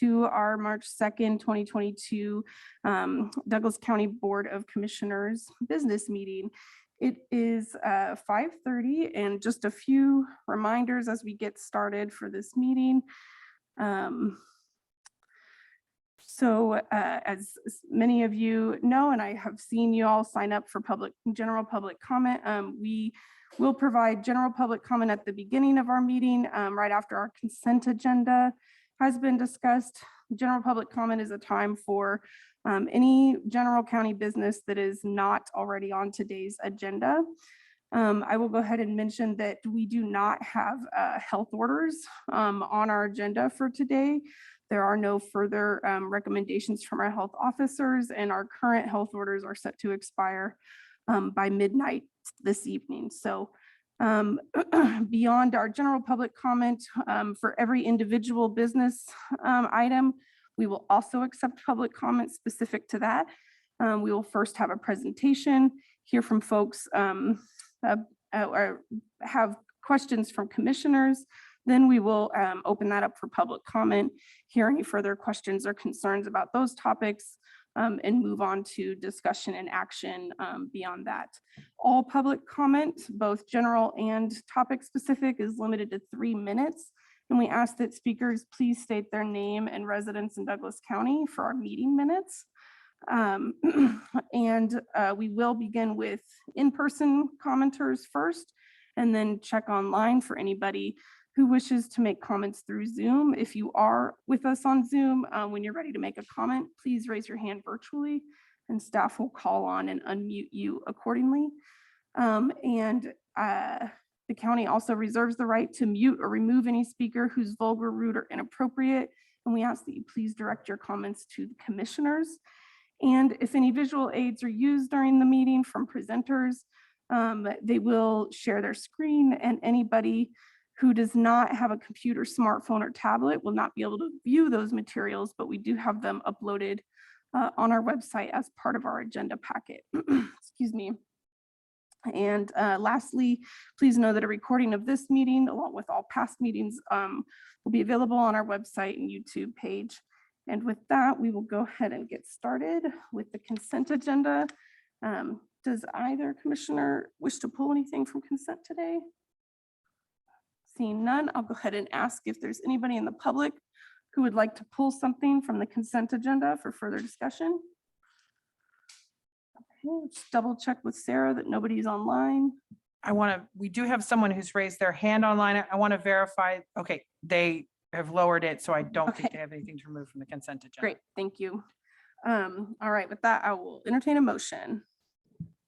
to our March 2nd, 2022 Douglas County Board of Commissioners business meeting. It is 5:30, and just a few reminders as we get started for this meeting. As many of you know, and I have seen you all sign up for general public comment, we will provide general public comment at the beginning of our meeting, right after our consent agenda has been discussed. General public comment is a time for any general county business that is not already on today's agenda. I will go ahead and mention that we do not have health orders on our agenda for today. There are no further recommendations from our health officers, and our current health orders are set to expire by midnight this evening. So beyond our general public comment, for every individual business item, we will also accept public comments specific to that. We will first have a presentation, hear from folks, or have questions from commissioners. Then we will open that up for public comment, hear any further questions or concerns about those topics, and move on to discussion and action beyond that. All public comment, both general and topic specific, is limited to 3 minutes. And we ask that speakers please state their name and residence in Douglas County for our meeting minutes. We will begin with in-person commenters first, and then check online for anybody who wishes to make comments through Zoom. If you are with us on Zoom, when you're ready to make a comment, please raise your hand virtually, and staff will call on and unmute you accordingly. The county also reserves the right to mute or remove any speaker who's vulgar, rude, or inappropriate. And we ask that you please direct your comments to the commissioners. And if any visual aids are used during the meeting from presenters, they will share their screen, and anybody who does not have a computer, smartphone, or tablet will not be able to view those materials, but we do have them uploaded on our website as part of our agenda packet. Excuse me. And lastly, please know that a recording of this meeting, along with all past meetings, will be available on our website and YouTube page. And with that, we will go ahead and get started with the consent agenda. Does either commissioner wish to pull anything from consent today? Seeing none, I'll go ahead and ask if there's anybody in the public who would like to pull something from the consent agenda for further discussion. Okay, just double check with Sarah that nobody's online. We do have someone who's raised their hand online. I want to verify. Okay, they have lowered it, so I don't think they have anything to remove from the consent agenda. Great, thank you. All right, with that, I will entertain a motion.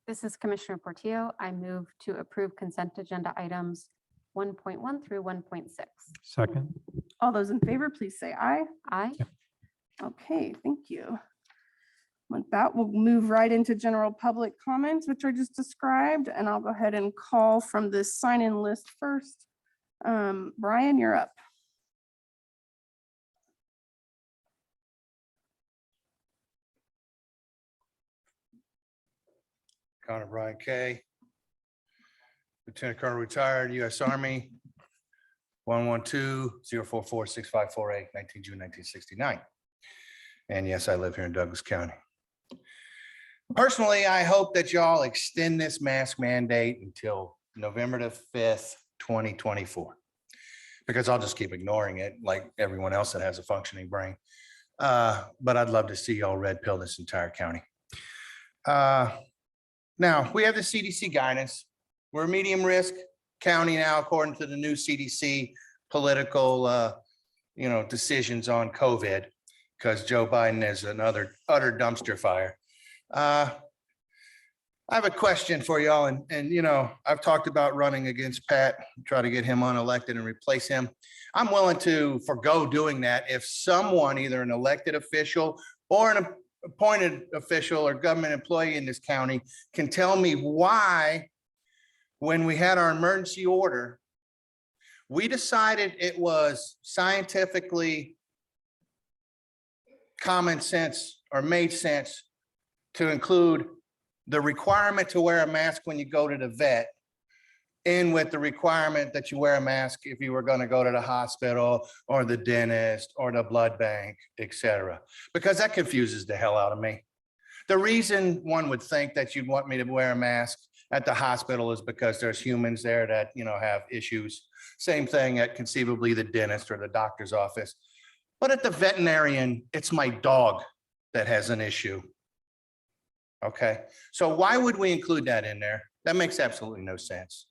This is Commissioner Portillo. I move to approve consent agenda items 1.1 through 1.6. Second. All those in favor, please say aye. Aye. Okay, thank you. With that, we'll move right into general public comments, which are just described, and I'll go ahead and call from the sign-in list first. Brian, you're up. Connor Brian K. Lieutenant Colonel retired, U.S. Army, 112-044-6548, 19 June 1969. And yes, I live here in Douglas County. Personally, I hope that y'all extend this mask mandate until November the 5th, 2024, because I'll just keep ignoring it like everyone else that has a functioning brain. But I'd love to see y'all red pill this entire county. Now, we have the CDC guidance. We're a medium risk county now, according to the new CDC political decisions on COVID, because Joe Biden is another utter dumpster fire. I have a question for y'all, and I've talked about running against Pat, try to get him unelected and replace him. I'm willing to forego doing that if someone, either an elected official or an appointed official or government employee in this county, can tell me why, when we had our emergency order, we decided it was scientifically common sense or made sense to include the requirement to wear a mask when you go to the vet in with the requirement that you wear a mask if you were going to go to the hospital or the dentist or the blood bank, et cetera, because that confuses the hell out of me. The reason one would think that you'd want me to wear a mask at the hospital is because there's humans there that, have issues. Same thing at conceivably the dentist or the doctor's office. But at the veterinarian, it's my dog that has an issue. Okay, so why would we include that in there? That makes absolutely no sense.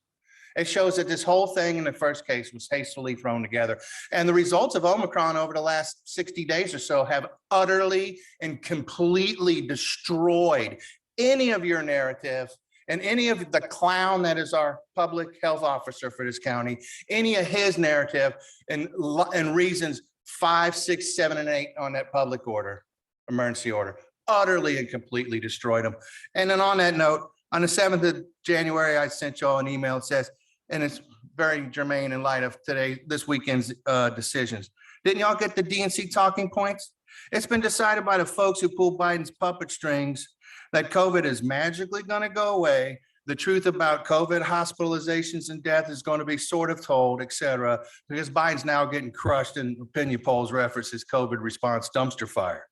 It shows that this whole thing in the first case was hastily thrown together. And the results of Omicron over the last 60 days or so have utterly and completely destroyed any of your narrative and any of the clown that is our public health officer for this county, any of his narrative and reasons 5, 6, 7, and 8 on that public order, emergency order, utterly and completely destroyed them. And then on that note, on the 7th of January, I sent y'all an email that says, and it's very germane in light of this weekend's decisions. Didn't y'all get the DNC talking points? It's been decided by the folks who pull Biden's puppet strings that COVID is magically going to go away. The truth about COVID hospitalizations and death is going to be sort of told, et cetera, because Biden's now getting crushed in opinion polls references COVID response dumpster fire.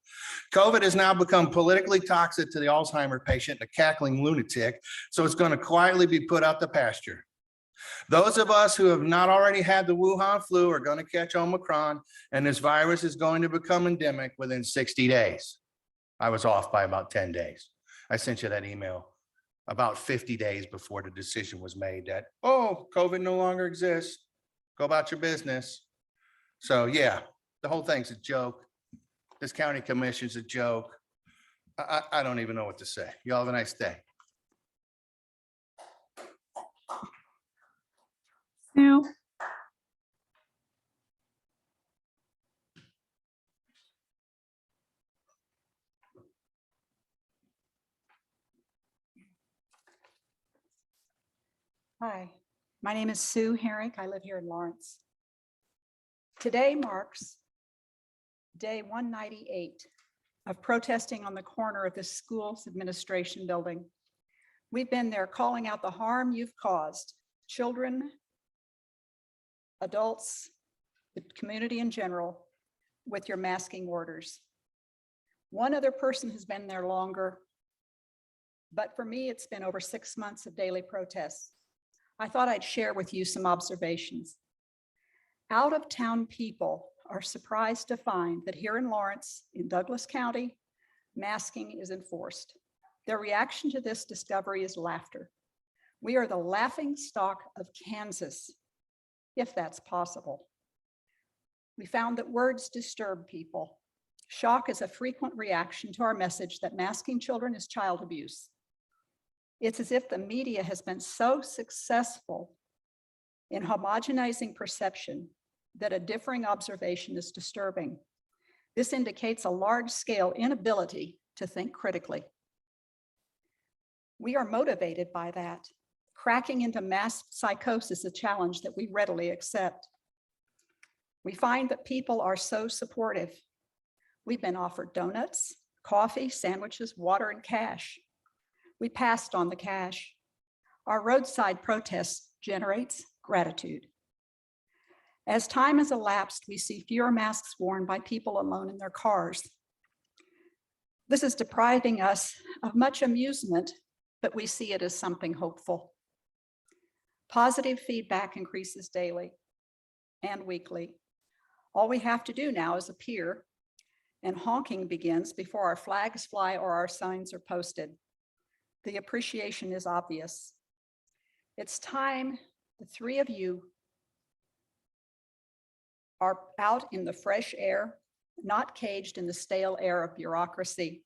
COVID has now become politically toxic to the Alzheimer patient, a cackling lunatic, so it's going to quietly be put out the pasture. Those of us who have not already had the Wuhan flu are going to catch Omicron, and this virus is going to become endemic within 60 days. I was off by about 10 days. I sent you that email about 50 days before the decision was made that, oh, COVID no longer exists. Go about your business. So yeah, the whole thing's a joke. This county commission's a joke. I don't even know what to say. Y'all have a nice day. Sue, Hi, my name is Sue Herrick. I live here in Lawrence. Today marks day 198 of protesting on the corner of the school's administration building. We've been there calling out the harm you've caused, children, adults, the community in general, with your masking orders. One other person has been there longer, but for me, it's been over 6 months of daily protests. I thought I'd share with you some observations. Out-of-town people are surprised to find that here in Lawrence, in Douglas County, masking is enforced. Their reaction to this discovery is laughter. We are the laughing stock of Kansas, if that's possible. We found that words disturb people. Shock is a frequent reaction to our message that masking children is child abuse. It's as if the media has been so successful in homogenizing perception that a differing observation is disturbing. This indicates a large-scale inability to think critically. We are motivated by that. Cracking into mass psychosis is a challenge that we readily accept. We find that people are so supportive. We've been offered donuts, coffee, sandwiches, water, and cash. We passed on the cash. Our roadside protest generates gratitude. As time has elapsed, we see fewer masks worn by people alone in their cars. This is depriving us of much amusement, but we see it as something hopeful. Positive feedback increases daily and weekly. All we have to do now is appear, and honking begins before our flags fly or our signs are posted. The appreciation is obvious. It's time the three of you are out in the fresh air, not caged in the stale air of bureaucracy.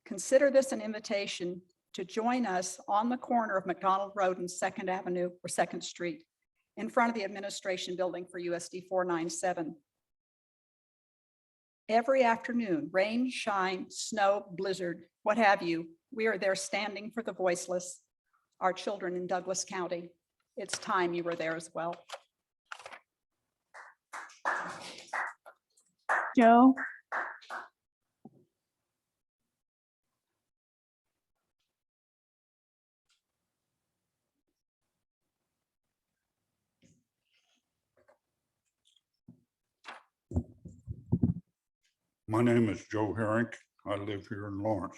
Consider this an invitation to join us on the corner of McDonald Road and 2nd Avenue or 2nd Street in front of the administration building for USD 497. Every afternoon, rain, shine, snow, blizzard, what have you, we are there standing for the voiceless, our children in Douglas County. It's time you were there as well. Joe, My name is Joe Herrick. I live here in Lawrence.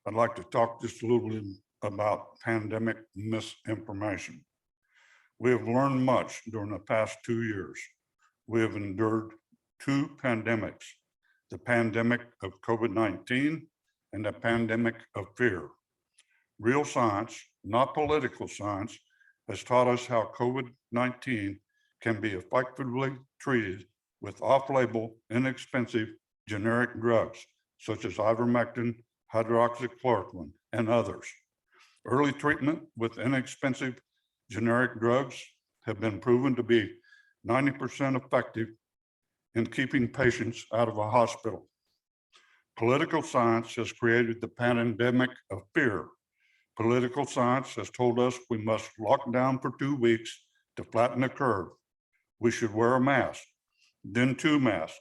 I'd like to talk just a little bit about pandemic misinformation. We have learned much during the past 2 years. We have endured 2 pandemics, the pandemic of COVID-19 and the pandemic of fear. Real science, not political science, has taught us how COVID-19 can be effectively treated with off-label, inexpensive generic drugs, such as ivermectin, hydroxychloroquine, and others. Early treatment with inexpensive generic drugs have been proven to be 90% effective in keeping patients out of a hospital. Political science has created the pandemic of fear. Political science has told us we must lock down for 2 weeks to flatten the curve. We should wear a mask, then 2 masks,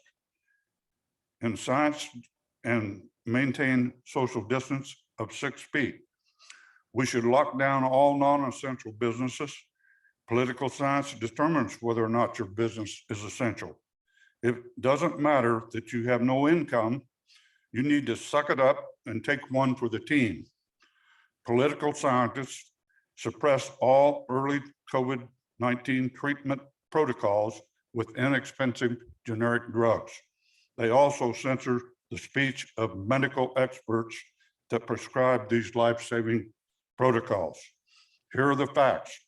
and science and maintain social distance of 6 feet. We should lock down all non-essential businesses. Political science determines whether or not your business is essential. It doesn't matter that you have no income. You need to suck it up and take one for the team. Political scientists suppress all early COVID-19 treatment protocols with inexpensive generic drugs. They also censor the speech of medical experts that prescribe these life-saving protocols. Here are the facts.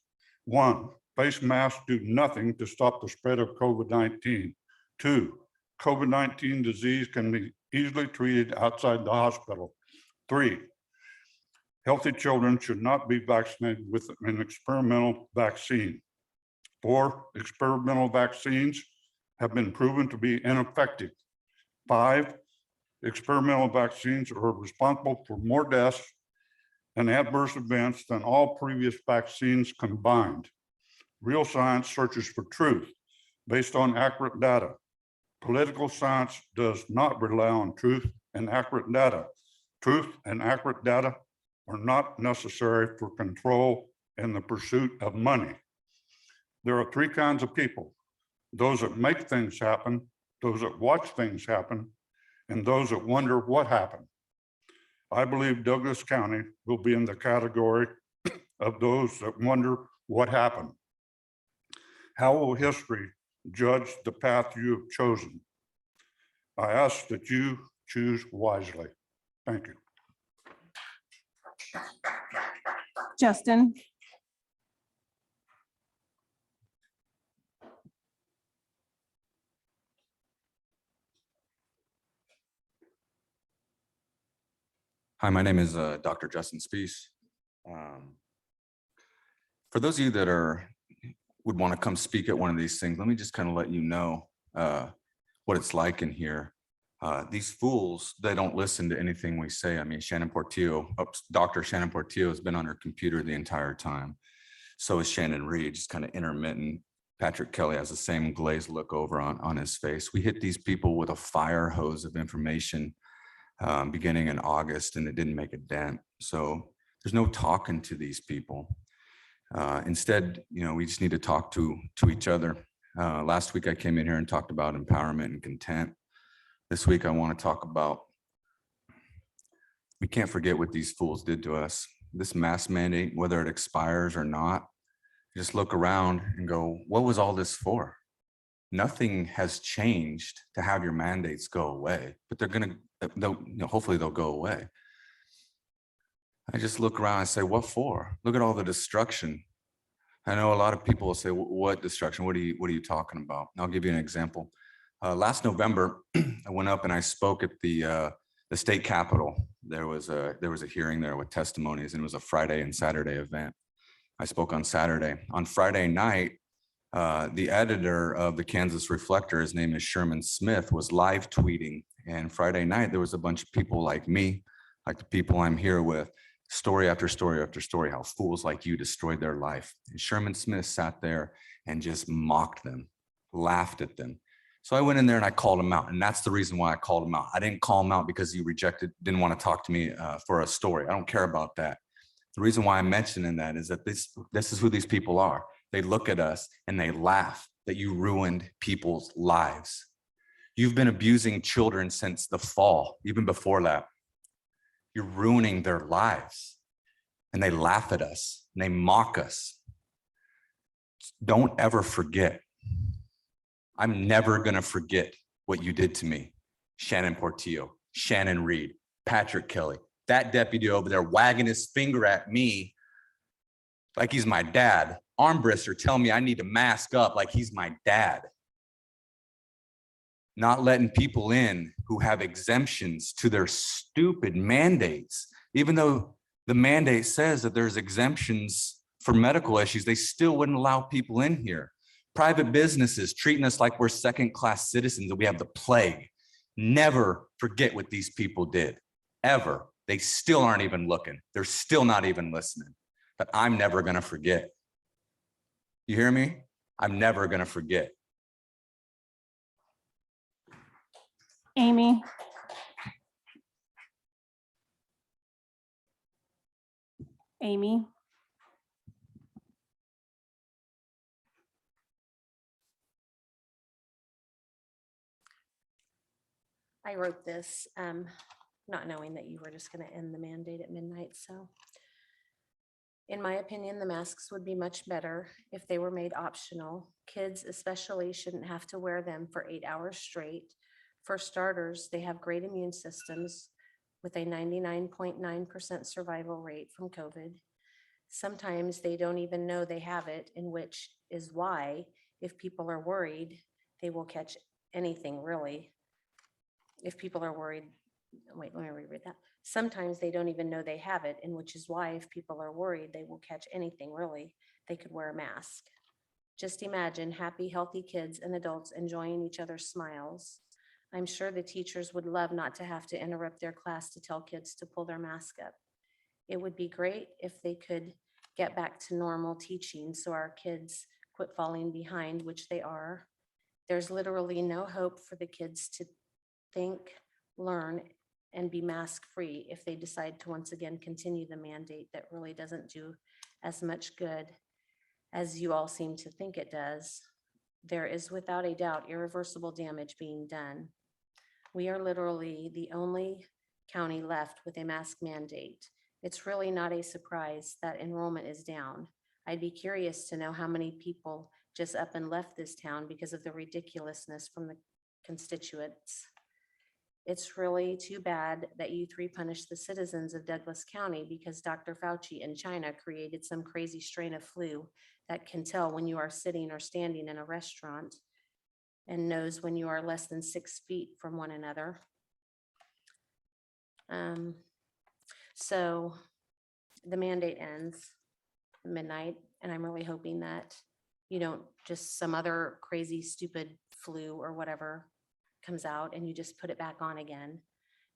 1, face masks do nothing to stop the spread of COVID-19. 2, COVID-19 disease can be easily treated outside the hospital. 3, healthy children should not be vaccinated with an experimental vaccine. 4, experimental vaccines have been proven to be ineffective. 5, experimental vaccines are responsible for more deaths and adverse events than all previous vaccines combined. Real science searches for truth based on accurate data. Political science does not rely on truth and accurate data. Truth and accurate data are not necessary for control and the pursuit of money. There are 3 kinds of people: those that make things happen, those that watch things happen, and those that wonder what happened. I believe Douglas County will be in the category of those that wonder what happened. How will history judge the path you have chosen? I ask that you choose wisely. Thank you. Justin. Hi, my name is Dr. Justin Spees. For those of you that would want to come speak at one of these things, let me just kind of let you know what it's like in here. These fools, they don't listen to anything we say. I mean, Dr. Shannon Portillo has been on her computer the entire time. So is Shannon Reed, just kind of intermittent. Patrick Kelly has the same glazed look over on his face. We hit these people with a fire hose of information beginning in August, and it didn't make a dent. So there's no talking to these people. Instead, we just need to talk to each other. Last week I came in here and talked about empowerment and content. This week I want to talk about, we can't forget what these fools did to us. This mask mandate, whether it expires or not, just look around and go, what was all this for? Nothing has changed to have your mandates go away, but hopefully they'll go away. I just look around and say, what for? Look at all the destruction. I know a lot of people will say, what destruction? What are you talking about? And I'll give you an example. Last November, I went up and I spoke at the state capitol. There was a hearing there with testimonies, and it was a Friday and Saturday event. I spoke on Saturday. On Friday night, the editor of the Kansas Reflector, his name is Sherman Smith, was live tweeting. And Friday night, there was a bunch of people like me, like the people I'm here with, story after story after story, how fools like you destroyed their life. And Sherman Smith sat there and just mocked them, laughed at them. So I went in there and I called him out. And that's the reason why I called him out. I didn't call him out because he didn't want to talk to me for a story. I don't care about that. The reason why I'm mentioning that is that this is who these people are. They look at us and they laugh that you ruined people's lives. You've been abusing children since the fall, even before that. You're ruining their lives. And they laugh at us and they mock us. Don't ever forget. I'm never going to forget what you did to me. Shannon Portillo, Shannon Reed, Patrick Kelly, that deputy over there wagging his finger at me like he's my dad. Armbrister telling me I need to mask up like he's my dad. Not letting people in who have exemptions to their stupid mandates, even though the mandate says that there's exemptions for medical issues, they still wouldn't allow people in here. Private businesses treating us like we're second-class citizens and we have the plague. Never forget what these people did, ever. They still aren't even looking. They're still not even listening. But I'm never gonna forget. You hear me? I'm never gonna forget. Amy. Amy. I wrote this, not knowing that you were just going to end the mandate at midnight, so. In my opinion, the masks would be much better if they were made optional. Kids especially shouldn't have to wear them for 8 hours straight. For starters, they have great immune systems with a 99.9% survival rate from COVID. Sometimes they don't even know they have it, in which is why, if people are worried, they will catch anything really. If people are worried, wait, let me reread that. Sometimes they don't even know they have it, and which is why if people are worried, they will catch anything really. They could wear a mask. Just imagine happy, healthy kids and adults enjoying each other's smiles. I'm sure the teachers would love not to have to interrupt their class to tell kids to pull their mask up. It would be great if they could get back to normal teaching so our kids quit falling behind, which they are. There's literally no hope for the kids to think, learn, and be mask-free if they decide to once again continue the mandate that really doesn't do as much good as you all seem to think it does. There is without a doubt irreversible damage being done. We are literally the only county left with a mask mandate. It's really not a surprise that enrollment is down. I'd be curious to know how many people just up and left this town because of the ridiculousness from the constituents. It's really too bad that you three punished the citizens of Douglas County because Dr. Fauci in China created some crazy strain of flu that can tell when you are sitting or standing in a restaurant and knows when you are less than 6 feet from one another. So the mandate ends at midnight, and I'm really hoping that you don't just some other crazy, stupid flu or whatever comes out and you just put it back on again.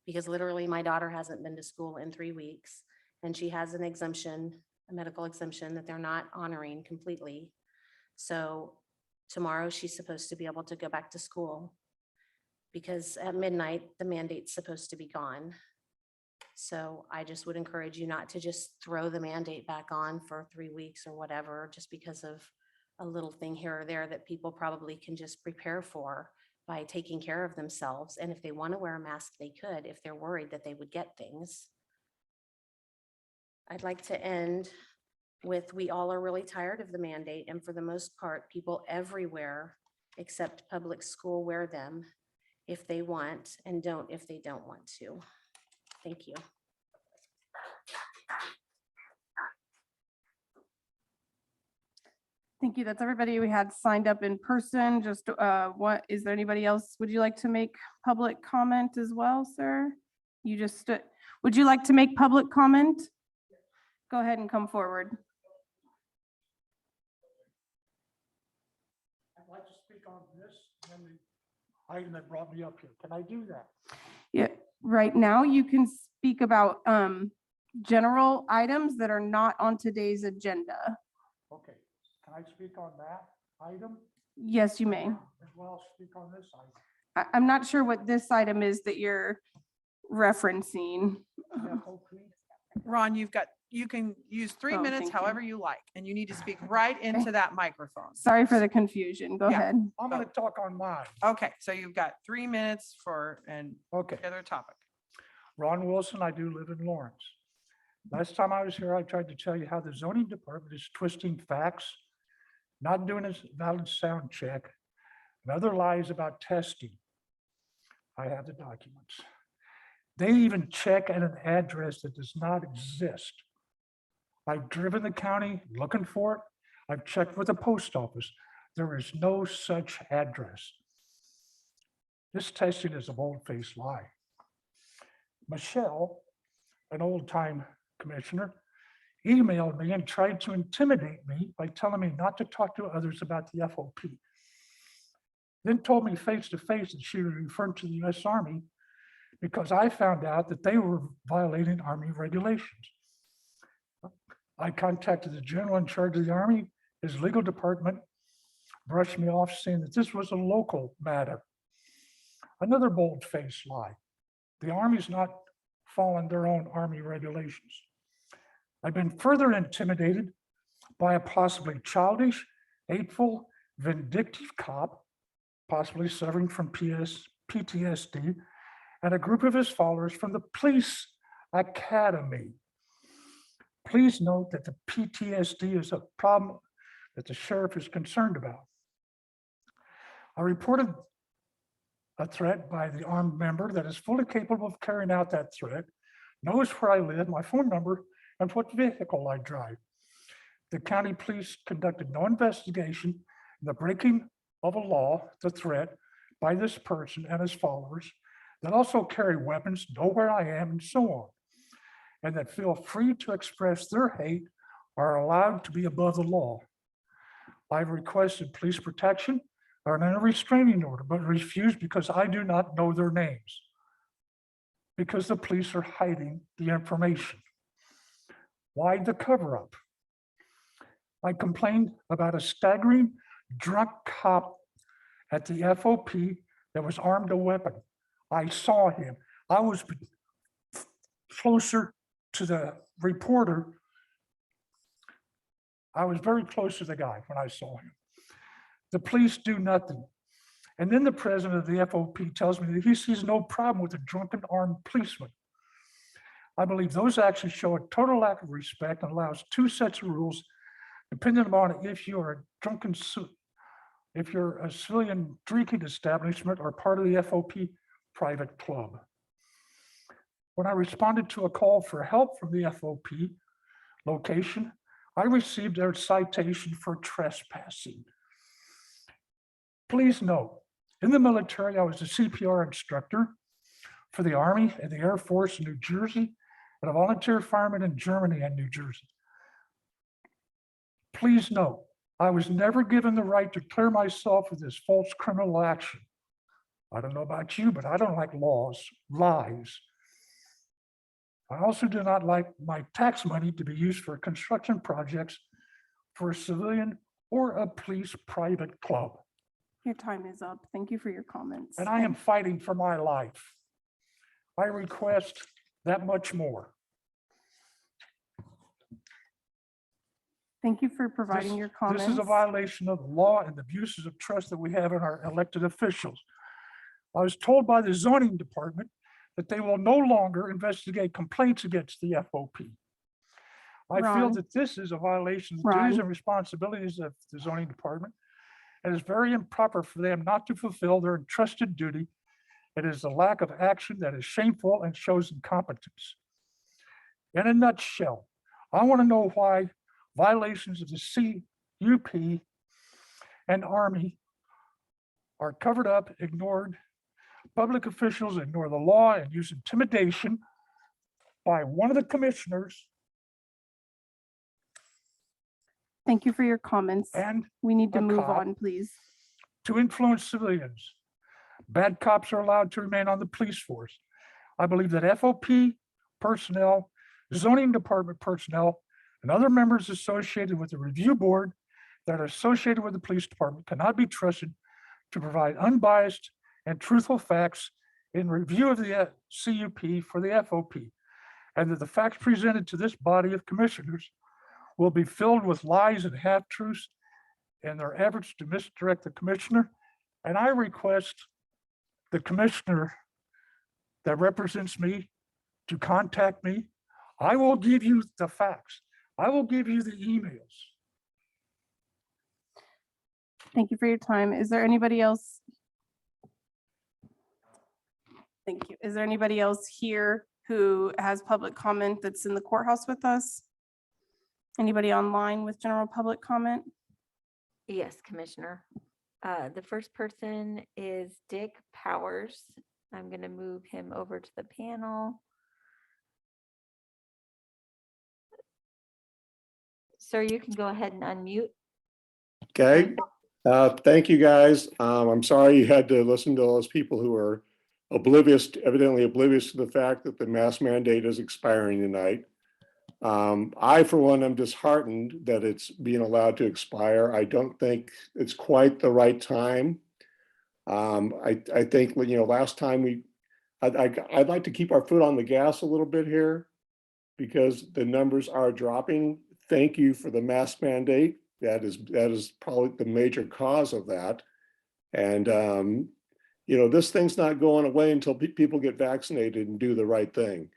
Because literally my daughter hasn't been to school in 3 weeks and she has an exemption, a medical exemption that they're not honoring completely. So tomorrow she's supposed to be able to go back to school because at midnight, the mandate's supposed to be gone. So I just would encourage you not to just throw the mandate back on for 3 weeks or whatever, just because of a little thing here or there that people probably can just prepare for by taking care of themselves. And if they want to wear a mask, they could, if they're worried that they would get things. I'd like to end with, we all are really tired of the mandate. And for the most part, people everywhere except public school wear them if they want and don't if they don't want to. Thank you. Thank you. That's everybody we had signed up in person. Just is there anybody else? Would you like to make public comment as well, sir? You just, would you like to make public comment? Go ahead and come forward. I'd like to speak on this and the item that brought me up here. Can I do that? Yeah, right now you can speak about general items that are not on today's agenda. Okay, can I speak on that item Yes, you may. as well as speak on this item? I'm not sure what this item is that you're referencing. FOP? Ron, you've got you can use 3 Oh, minutes thank you. however you like, and you need to speak right into that microphone. Sorry for the confusion. Go Yeah. ahead. I'm gonna talk on mine. Okay, so you've got 3 minutes for an Okay. other topic. Ron Wilson, I do live in Lawrence. Last time I was here, I tried to tell you how the zoning department is twisting facts, not doing a valid sound check, and other lies about testing. I have the documents. They even check at an address that does not exist. I've driven the county looking for it. I've checked with the post office. There is no such address. This testing is a bold-faced lie. Michelle, an old-time commissioner, emailed me and tried to intimidate me by telling me not to talk to others about the FOP. Then told me face-to-face that she was referring to the US Army because I found out that they were violating Army regulations. I contacted the general in charge of the Army. His legal department brushed me off, saying that this was a local matter. Another bold-faced lie. The Army's not following their own Army regulations. I've been further intimidated by a possibly childish, hateful, vindictive cop, possibly suffering from PTSD, and a group of his followers from the police academy. Please note that the PTSD is a problem that the sheriff is concerned about. I reported a threat by the armed member that is fully capable of carrying out that threat, knows where I live, my phone number, and what vehicle I drive. The county police conducted no investigation in the breaking of a law, the threat by this person and his followers that also carry weapons, know where I am, and so on, and that feel free to express their hate are allowed to be above the law. I've requested police protection or a restraining order, but refused because I do not know their names, because the police are hiding the information. Why the cover-up? I complained about a staggering drunk cop at the FOP that was armed a weapon. I saw him. I was closer to the reporter. I was very close to the guy when I saw him. The police do nothing. And then the president of the FOP tells me that he sees no problem with a drunken armed policeman. I believe those actions show a total lack of respect and allows two sets of rules depending upon if you are if you're a civilian drinking establishment or part of the FOP private club. When I responded to a call for help from the FOP location, I received their citation for trespassing. Please note, in the military, I was a CPR instructor for the Army and the Air Force in New Jersey and a volunteer fireman in Germany and New Jersey. Please note, I was never given the right to clear myself of this false criminal action. I don't know about you, but I don't like lies. I also do not like my tax money to be used for construction projects for a civilian or a police private club. Your time is up. Thank you for your comments. And I am fighting for my life. I request that much more. Thank you for providing This- your comments. This is a violation of the law and the abuses of trust that we have in our elected officials. I was told by the zoning department that they will no longer investigate complaints against the FOP. I feel Ron. that this is a violation of the duties Ron. and responsibilities of the zoning department. It is very improper for them not to fulfill their entrusted duty. It is a lack of action that is shameful and shows incompetence. In a nutshell, I want to know why violations of the CUP and Army are covered up, ignored. Public officials ignore the law and use intimidation by one of the commissioners Thank you for your comments. and We need to a move cop. on, please. to influence civilians. Bad cops are allowed to remain on the police force. I believe that FOP personnel, zoning department personnel, and other members associated with the review board that are associated with the police department cannot be trusted to provide unbiased and truthful facts in review of the CUP for the FOP. and that the facts presented to this body of commissioners will be filled with lies and half-truths in their efforts to misdirect the commissioner. And I request the commissioner that represents me to contact me. I will give you the facts. I will give you the emails. Thank you for your time. Is there anybody else? Thank you. Is there anybody else here who has public comment that's in the courthouse with us? Anybody online with general public comment? Yes, Commissioner. The first person is Dick Powers. I'm going to move him over to the panel. Sir, you can go ahead and unmute. Okay, thank you, guys. I'm sorry you had to listen to all those people who are evidently oblivious to the fact that the mask mandate is expiring tonight. I, for one, am disheartened that it's being allowed to expire. I don't think it's quite the right time. I think, last time I'd like to keep our foot on the gas a little bit here because the numbers are dropping. Thank you for the mask mandate. That is probably the major cause of that. And, this thing's not going away until people get vaccinated and do the right thing.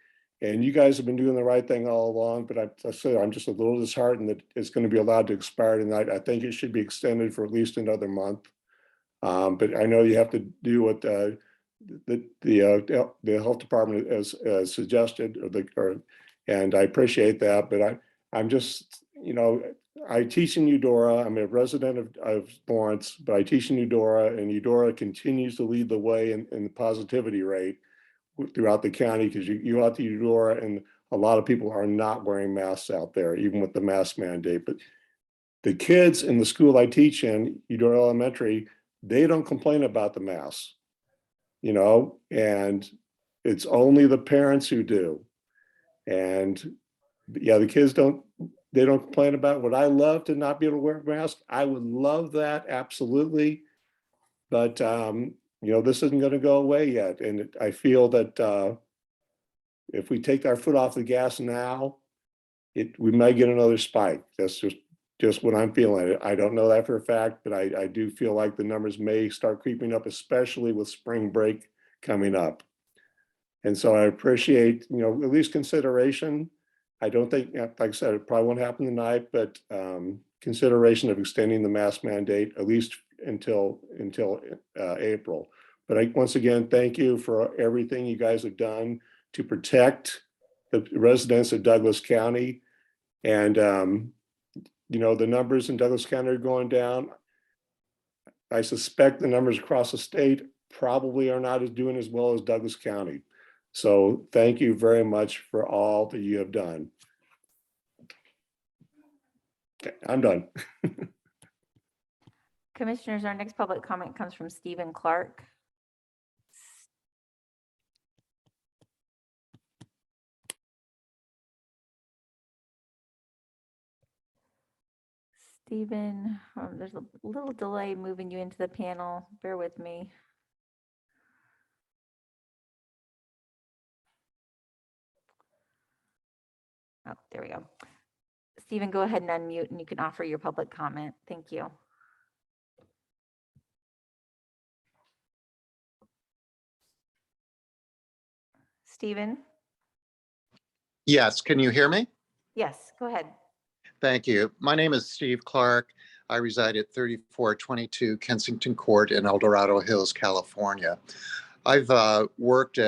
And you guys have been doing the right thing all along, but I say I'm just a little disheartened that it's going to be allowed to expire tonight. I think it should be extended for at least another month. But I know you have to do what the health department has suggested, and I appreciate that. But I'm just, I teach in Eudora. I'm a resident of Lawrence, but I teach in Eudora, and Eudora continues to lead the way in the positivity rate throughout the county, because you go out to Eudora and a lot of people are not wearing masks out there, even with the mask mandate. But the kids in the school I teach in, Eudora Elementary, they don't complain about the masks, and it's only the parents who do. And yeah, the kids they don't complain about it. Would I love to not be able to wear a mask? I would love that, absolutely. But this isn't going to go away yet. And I feel that if we take our foot off the gas now, we might get another spike. That's just what I'm feeling. I don't know that for a fact, but I do feel like the numbers may start creeping up, especially with spring break coming up. And so I appreciate, at least consideration. I don't think, like I said, it probably won't happen tonight, but consideration of extending the mask mandate at least until April. But once again, thank you for everything you guys have done to protect the residents of Douglas County. And, the numbers in Douglas County are going down. I suspect the numbers across the state probably are not doing as well as Douglas County. So thank you very much for all that you have done. Okay, I'm done. Commissioners, our next public comment comes from Stephen Clark. Stephen, there's a little delay moving you into the panel. Bear with me. Oh, there we go. Stephen, go ahead and unmute and you can offer your public comment. Thank you. Stephen? Yes, can you hear me? Yes, go ahead. Thank you. My name is Steve Clark. I reside at 3422 Kensington Court in El Dorado Hills, California. I've worked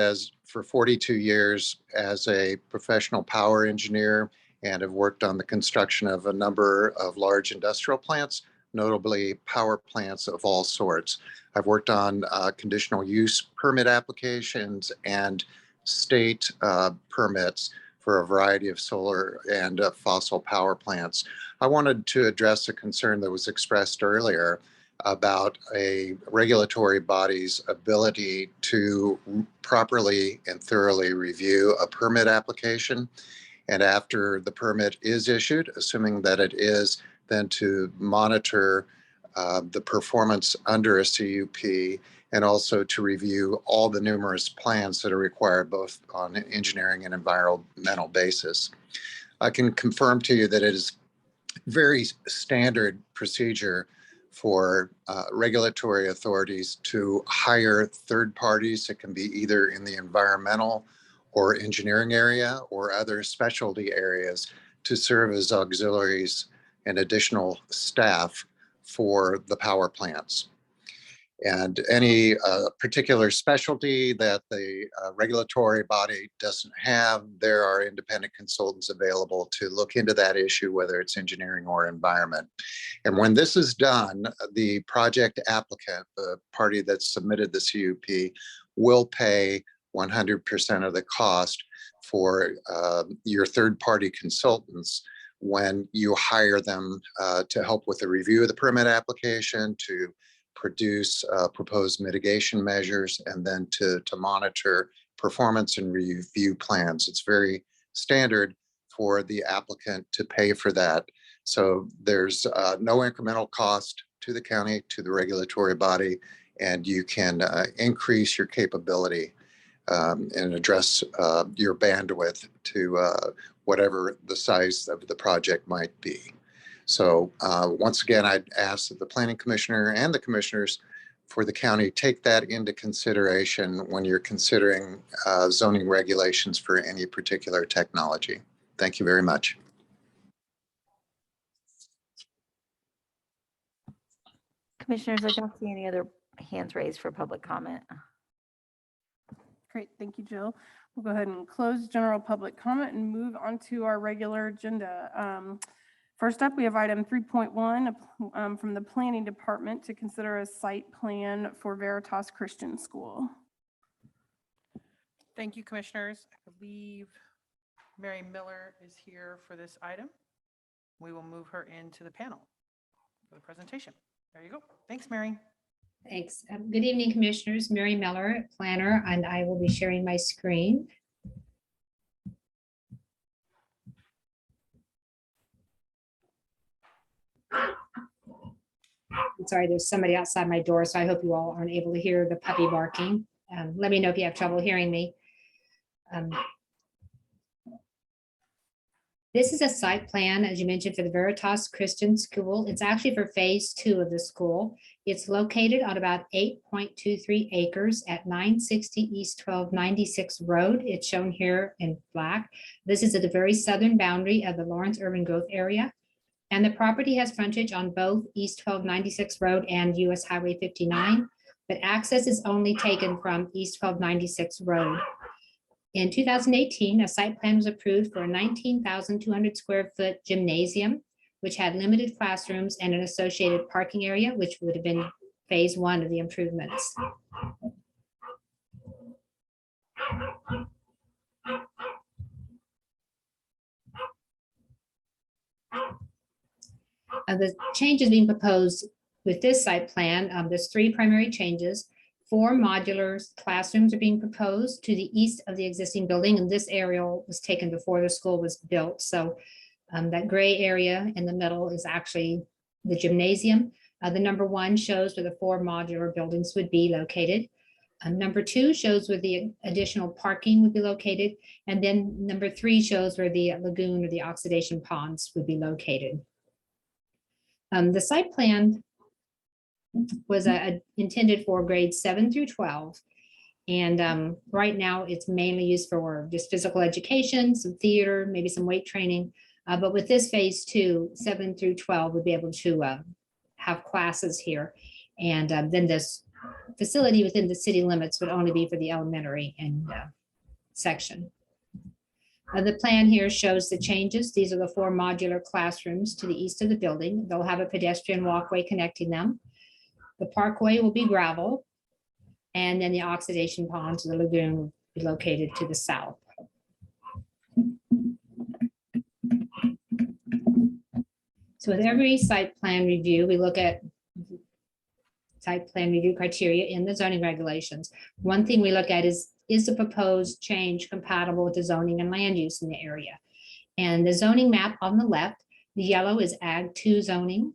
for 42 years as a professional power engineer and have worked on the construction of a number of large industrial plants, notably power plants of all sorts. I've worked on conditional use permit applications and state permits for a variety of solar and fossil power plants. I wanted to address a concern that was expressed earlier about a regulatory body's ability to properly and thoroughly review a permit application. And after the permit is issued, assuming that it is, then to monitor the performance under a CUP and also to review all the numerous plans that are required both on an engineering and environmental basis. I can confirm to you that it is very standard procedure for regulatory authorities to hire third parties. It can be either in the environmental or engineering area or other specialty areas to serve as auxiliaries and additional staff for the power plants. And any particular specialty that the regulatory body doesn't have, there are independent consultants available to look into that issue, whether it's engineering or environment. And when this is done, the project applicant, the party that submitted the CUP, will pay 100% of the cost for your third-party consultants when you hire them to help with the review of the permit application, to produce proposed mitigation measures, and then to monitor performance and review plans. It's very standard for the applicant to pay for that. So there's no incremental cost to the county, to the regulatory body, and you can increase your capability and address your bandwidth to whatever the size of the project might be. So once again, I'd ask that the planning commissioner and the commissioners for the county take that into consideration when you're considering zoning regulations for any particular technology. Thank you very much. Commissioners, I don't see any other hands raised for public comment. Great, thank you, Jill. We'll go ahead and close general public comment and move on to our regular agenda. First up, we have item 3.1 from the Planning Department to consider a site plan for Veritas Christian School. Thank you, commissioners. I believe Mary Miller is here for this item. We will move her into the panel for the presentation. There you go. Thanks, Mary. Thanks. Good evening, commissioners. Mary Miller, planner, and I will be sharing my screen. I'm sorry, there's somebody outside my door, so I hope you all aren't able to hear the puppy barking. Let me know if you have trouble hearing me. This is a site plan, as you mentioned, for the Veritas Christian School. It's actually for phase 2 of the school. It's located on about 8.23 acres at 960 East 1296 Road. It's shown here in black. This is at the very southern boundary of the Lawrence Urban Growth Area. And the property has frontage on both East 1296 Road and US Highway 59, but access is only taken from East 1296 Road. In 2018, a site plan was approved for a 19,200 square foot gymnasium, which had limited classrooms and an associated parking area, which would have been phase 1 of the improvements. The changes being proposed with this site plan, there's 3 primary changes. 4 modular classrooms are being proposed to the east of the existing building, and this aerial was taken before the school was built. So that gray area in the middle is actually the gymnasium. The number 1 shows where the 4 modular buildings would be located. Number 2 shows where the additional parking would be located. And then number 3 shows where the lagoon or the oxidation ponds would be located. The site plan was intended for grades 7 through 12. And right now it's mainly used for just physical education, some theater, maybe some weight training. But with this phase 2, 7 through 12 would be able to have classes here. And then this facility within the city limits would only be for the elementary and section. The plan here shows the changes. These are the 4 modular classrooms to the east of the building. They'll have a pedestrian walkway connecting them. The parkway will be gravel, and then the oxidation ponds, the lagoon, will be located to the south. So with every site plan review, we look at site plan review criteria in the zoning regulations. One thing we look at is the proposed change compatible with the zoning and land use in the area? And the zoning map on the left, the yellow is Ag 2 zoning.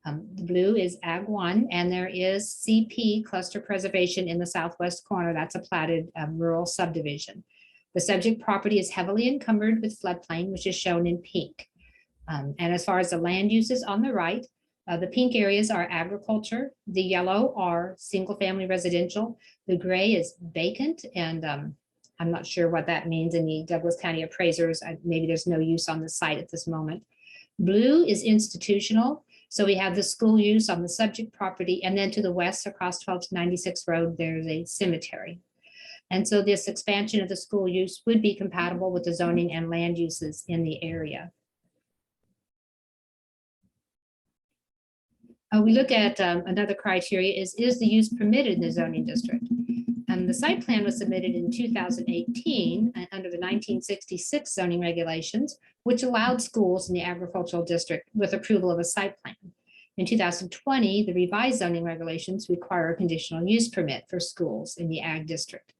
The blue is Ag 1, and there is CP cluster preservation in the southwest corner. That's a platted rural subdivision. The subject property is heavily encumbered with floodplain, which is shown in pink. And as far as the land uses on the right, the pink areas are agriculture. The yellow are single-family residential. The gray is vacant, and I'm not sure what that means in the Douglas County appraisers. Maybe there's no use on the site at this moment. Blue is institutional. So we have the school use on the subject property, and then to the west across 1296 Road, there's a cemetery. And so this expansion of the school use would be compatible with the zoning and land uses in the area. We look at another criteria is the use permitted in the zoning district? The site plan was submitted in 2018 under the 1966 zoning regulations, which allowed schools in the agricultural district with approval of a site plan. In 2020, the revised zoning regulations require a conditional use permit for schools in the ag district.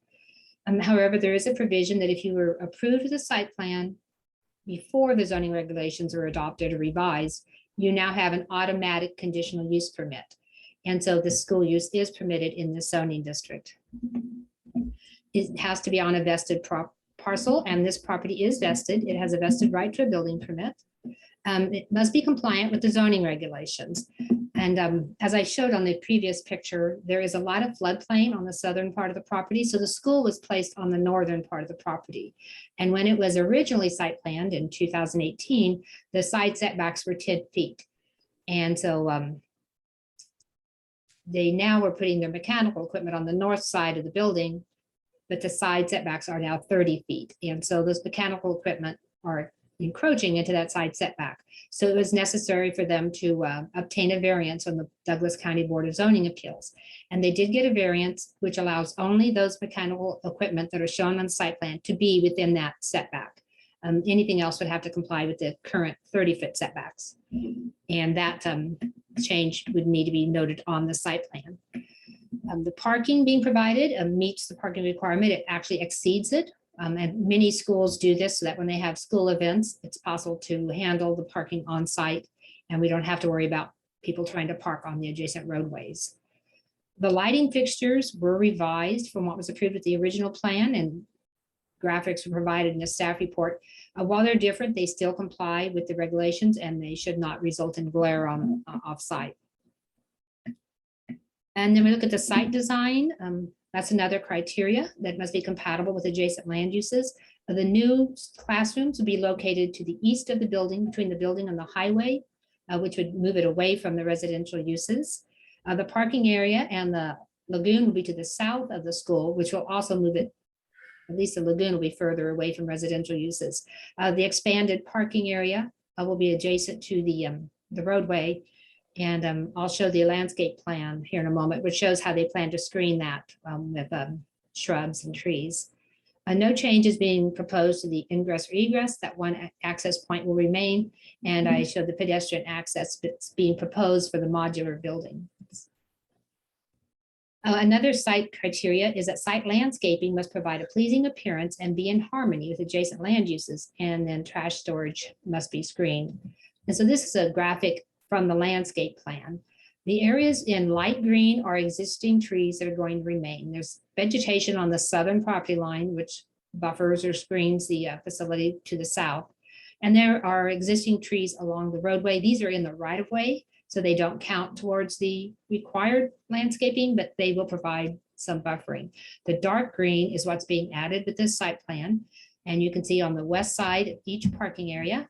However, there is a provision that if you were approved with a site plan before the zoning regulations were adopted or revised, you now have an automatic conditional use permit. And so the school use is permitted in the zoning district. It has to be on a vested parcel, and this property is vested. It has a vested right to a building permit. It must be compliant with the zoning regulations. And as I showed on the previous picture, there is a lot of floodplain on the southern part of the property. So the school was placed on the northern part of the property. And when it was originally site planned in 2018, the side setbacks were 10 feet. And so they now were putting their mechanical equipment on the north side of the building, but the side setbacks are now 30 feet. And so those mechanical equipment are encroaching into that side setback. So it was necessary for them to obtain a variance from the Douglas County Board of Zoning Appeals. And they did get a variance, which allows only those mechanical equipment that are shown on the site plan to be within that setback. Anything else would have to comply with the current 30-foot setbacks. And that change would need to be noted on the site plan. The parking being provided meets the parking requirement. It actually exceeds it. And many schools do this so that when they have school events, it's possible to handle the parking on site, and we don't have to worry about people trying to park on the adjacent roadways. The lighting fixtures were revised from what was approved with the original plan, and graphics were provided in the staff report. While they're different, they still comply with the regulations, and they should not result in glare on off-site. And then we look at the site design. That's another criteria that must be compatible with adjacent land uses. The new classrooms will be located to the east of the building, between the building and the highway, which would move it away from the residential uses. The parking area and the lagoon will be to the south of the school, which will also move it, at least the lagoon will be further away from residential uses. The expanded parking area will be adjacent to the roadway. And I'll show the landscape plan here in a moment, which shows how they plan to screen that with shrubs and trees. No change is being proposed to the ingress or egress. That one access point will remain. And I showed the pedestrian access that's being proposed for the modular building. Another site criteria is that site landscaping must provide a pleasing appearance and be in harmony with adjacent land uses. And then trash storage must be screened. And so this is a graphic from the landscape plan. The areas in light green are existing trees that are going to remain. There's vegetation on the southern property line, which buffers or screens the facility to the south. And there are existing trees along the roadway. These are in the right of way, so they don't count towards the required landscaping, but they will provide some buffering. The dark green is what's being added with this site plan. And you can see on the west side of each parking area,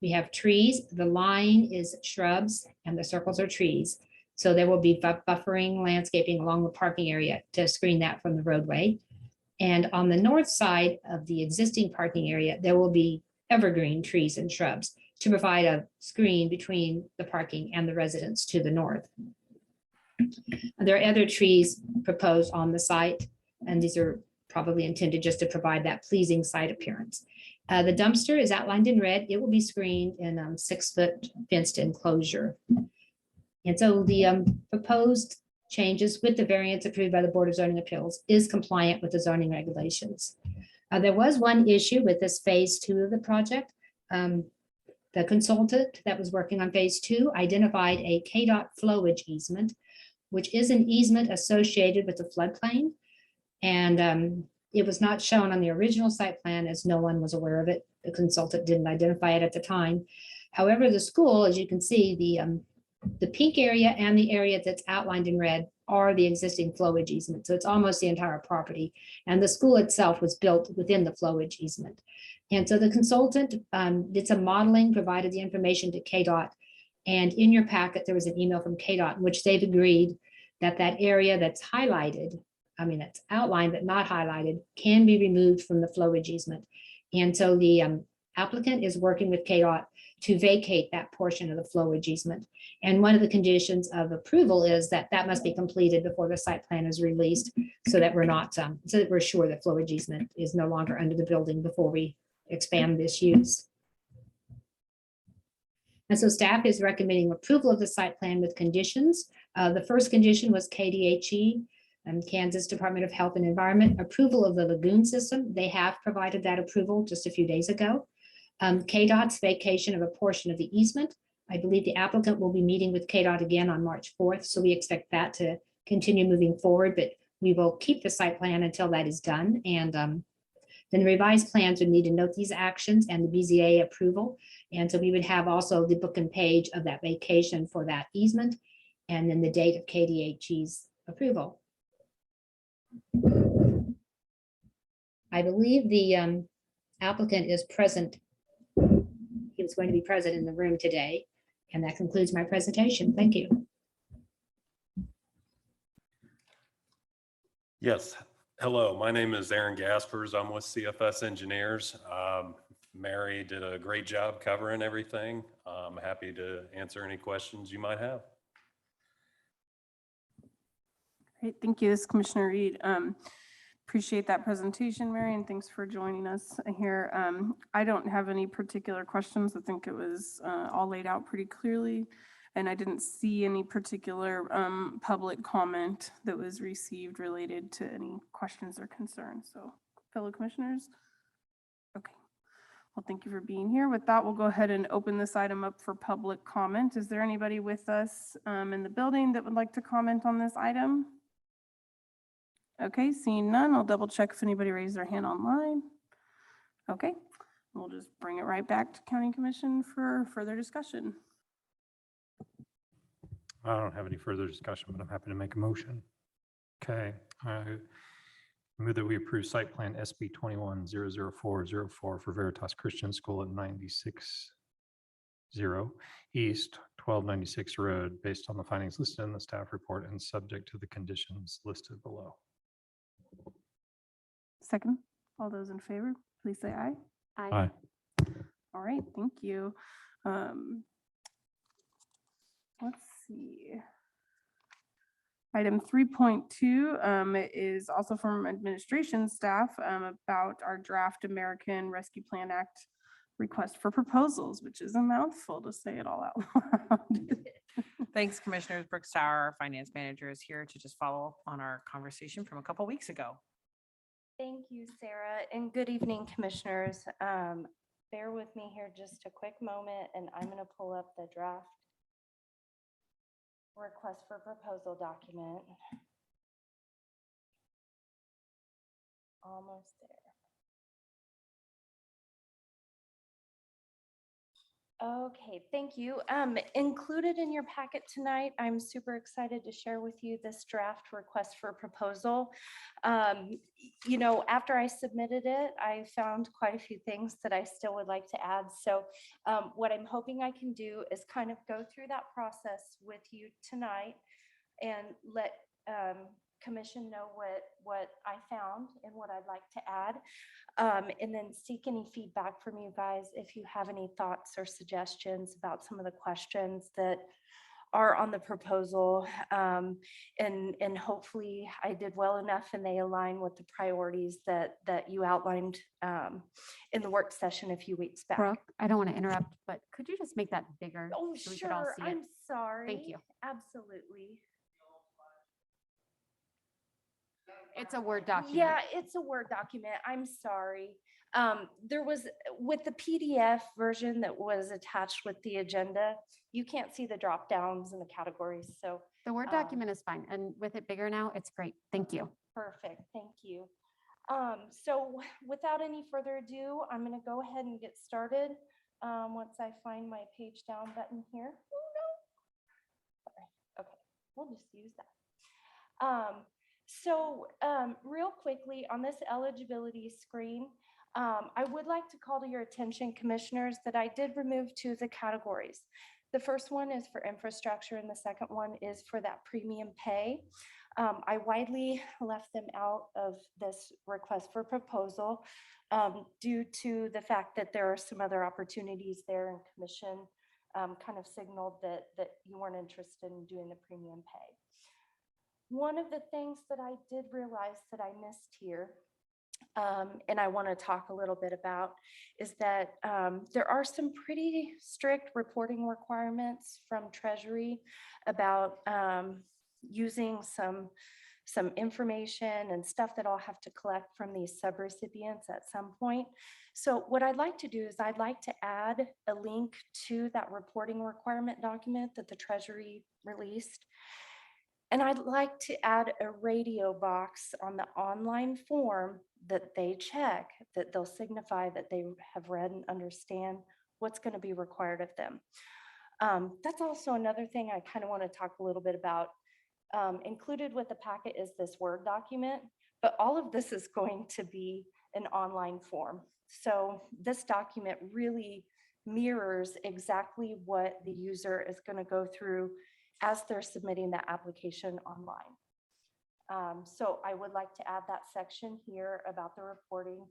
we have trees. The line is shrubs and the circles are trees. So there will be buffering landscaping along the parking area to screen that from the roadway. And on the north side of the existing parking area, there will be evergreen trees and shrubs to provide a screen between the parking and the residents to the north. There are other trees proposed on the site, and these are probably intended just to provide that pleasing site appearance. The dumpster is outlined in red. It will be screened in 6-foot fenced enclosure. And so the proposed changes with the variance approved by the Board of Zoning Appeals is compliant with the zoning regulations. There was one issue with this phase 2 of the project. The consultant that was working on phase 2 identified a KDOT flowage easement, which is an easement associated with the floodplain. And it was not shown on the original site plan as no one was aware of it. The consultant didn't identify it at the time. However, the school, as you can see, the pink area and the area that's outlined in red are the existing flowage easement. So it's almost the entire property. And the school itself was built within the flowage easement. And so the consultant did some modeling, provided the information to KDOT. And in your packet, there was an email from KDOT in which they've agreed that that area that's highlighted, that's outlined but not highlighted, can be removed from the flowage easement. And so the applicant is working with KDOT to vacate that portion of the flowage easement. And one of the conditions of approval is that that must be completed before the site plan is released, so that we're not, so that we're sure the flowage easement is no longer under the building before we expand this use. And so staff is recommending approval of the site plan with conditions. The first condition was KDHE, Kansas Department of Health and Environment, approval of the lagoon system. They have provided that approval just a few days ago. KDOT's vacation of a portion of the easement. I believe the applicant will be meeting with KDOT again on March 4th, so we expect that to continue moving forward, but we will keep the site plan until that is done. And then the revised plans would need to note these actions and the BZA approval. And so we would have also the book and page of that vacation for that easement, and then the date of KDHE's approval. I believe the applicant is present. He was going to be present in the room today. And that concludes my presentation. Thank you. Yes. Hello, my name is Aaron Gaspers. I'm with CFS Engineers. Mary did a great job covering everything. I'm happy to answer any questions you might have. Great, thank you. This is Commissioner Reed. Appreciate that presentation, Mary, and thanks for joining us here. I don't have any particular questions. I think it was all laid out pretty clearly, and I didn't see any particular public comment that was received related to any questions or concerns. So, fellow commissioners? Okay. Well, thank you for being here. With that, we'll go ahead and open this item up for public comment. Is there anybody with us in the building that would like to comment on this item? Okay, seeing none, I'll double check if anybody raised their hand online. Okay, we'll just bring it right back to County Commission for further discussion. I don't have any further discussion, but I'm happy to make a motion. Okay, I move that we approve site plan SB 21-00404 for Veritas Christian School at 96 East 1296 Road, based on the findings listed in the staff report and subject to the conditions listed below. Second, all those in favor, please say aye. Aye. All right, thank you. Let's see. Item 3.2 is also from administration staff about our draft American Rescue Plan Act request for proposals, which is a mouthful to say it all out loud. Thanks, Commissioners. Brooke Sauer, our finance manager, is here to just follow up on our conversation from a couple weeks ago. Thank you, Sarah, and good evening, commissioners. Bear with me here just a quick moment, and I'm going to pull up the draft request for proposal document. Almost there. Okay, thank you. Included in your packet tonight, I'm super excited to share with you this draft request for proposal. You know, after I submitted it, I found quite a few things that I still would like to add. So what I'm hoping I can do is kind of go through that process with you tonight and let commission know what I found and what I'd like to add. And then seek any feedback from you guys if you have any thoughts or suggestions about some of the questions that are on the proposal. And hopefully I did well enough and they align with the priorities that you outlined in the work session a few weeks back. Brooke, I don't want to interrupt, but could you just make that bigger? Oh, so we could all sure. see it? I'm sorry. Thank you. Absolutely. It's a Word document. Yeah, it's a Word document. I'm sorry. There was, with the PDF version that was attached with the agenda, you can't see the drop downs and the categories. So The Word document is fine. And with it bigger now, it's great. Thank you. perfect. Thank you. So without any further ado, I'm going to go ahead and get started. Once I find my page down button here. Oh, no. Sorry. Okay, we'll just use that. Real quickly on this eligibility screen, I would like to call to your attention, commissioners, that I did remove two of the categories. The first one is for infrastructure and the second one is for that premium pay. I widely left them out of this request for proposal due to the fact that there are some other opportunities there, and commission kind of signaled that you weren't interested in doing the premium pay. One of the things that I did realize that I missed here, and I want to talk a little bit about, is that there are some pretty strict reporting requirements from Treasury about using some information and stuff that I'll have to collect from these subrecipients at some point. So what I'd like to do is I'd like to add a link to that reporting requirement document that the Treasury released. And I'd like to add a radio box on the online form that they check, that they'll signify that they have read and understand what's going to be required of them. That's also another thing I kind of want to talk a little bit about. Included with the packet is this Word document, but all of this is going to be an online form. So this document really mirrors exactly what the user is going to go through as they're submitting that application online. So I would like to add that section here about the reporting.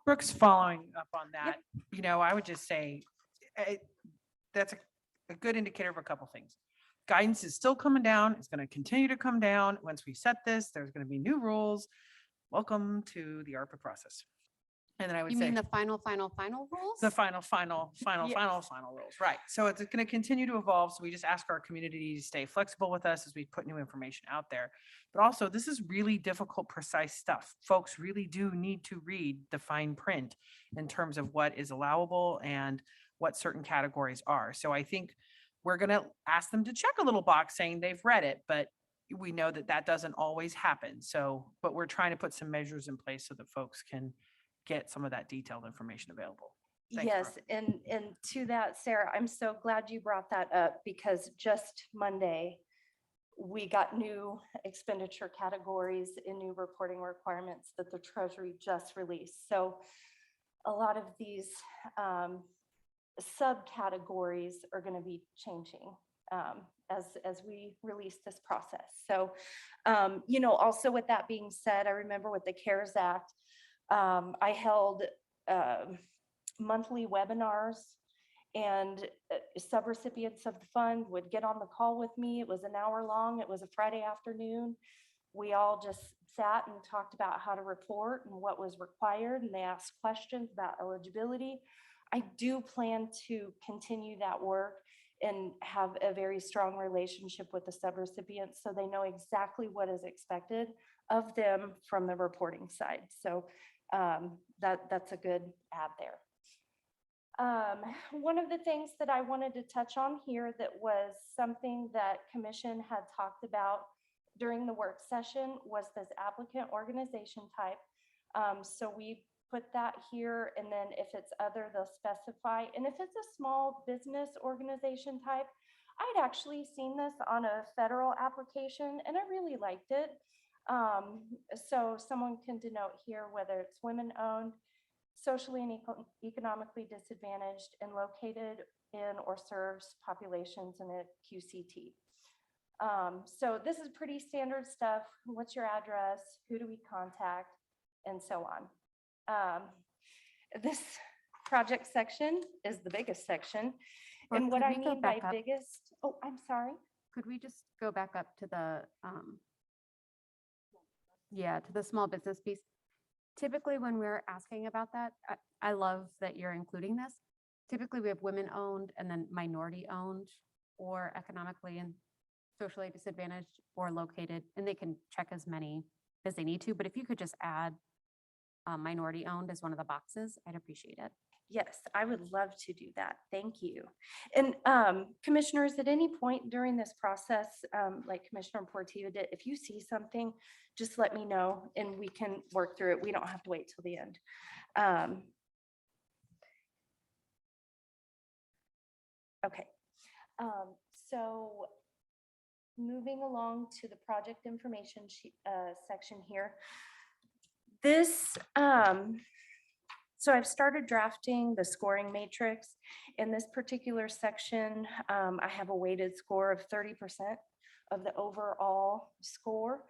Brooks, following up on that, I would just say that's a good indicator of a couple things. Guidance is still coming down. It's going to continue to come down. Once we set this, there's going to be new rules. Welcome to the ARPA process. And then I would You say mean the final rules? the final rules, right? So it's going to continue to evolve. So we just ask our community to stay flexible with us as we put new information out there. But also, this is really difficult, precise stuff. Folks really do need to read the fine print in terms of what is allowable and what certain categories are. So I think we're going to ask them to check a little box saying they've read it, but we know that that doesn't always happen. So, but we're trying to put some measures in place so that folks can get some of that detailed information available. Thanks, Yes, and to that, Sarah, I'm so glad you brought that up, because just Monday, we got new expenditure categories and new reporting requirements that the Treasury just released. So a lot of these subcategories are going to be changing as we release this process. So, also with that being said, I remember with the CARES Act, I held monthly webinars, and subrecipients of the fund would get on the call with me. It was an hour long. It was a Friday afternoon. We all just sat and talked about how to report and what was required, and they asked questions about eligibility. I do plan to continue that work and have a very strong relationship with the subrecipients so they know exactly what is expected of them from the reporting side. So that's a good add there. One of the things that I wanted to touch on here that was something that Commission had talked about during the work session was this applicant organization type. So we put that here, and then if it's other, they'll specify. And if it's a small business organization type, I'd actually seen this on a federal application and I really liked it. So someone can denote here whether it's women-owned, socially and economically disadvantaged, and located in or serves populations in a QCT. So this is pretty standard stuff. What's your address? Who do we contact? And so on. This project section is the biggest section. Brooke, And what could I we go mean by back up? biggest, oh, I'm sorry. Could we just go back up to the, to the small business piece? Typically, when we're asking about that, I love that you're including this. Typically, we have women-owned and then minority-owned or economically and socially disadvantaged or located, and they can check as many as they need to, but if you could just add minority owned as one of the boxes, I'd appreciate it. Yes, I would love to do that. Thank you. And commissioners, at any point during this process, like Commissioner Portillo did, if you see something, just let me know and we can work through it. We don't have to wait till the end. Okay. So moving along to the project information section here. This, so I've started drafting the scoring matrix. In this particular section, I have a weighted score of 30% of the overall score.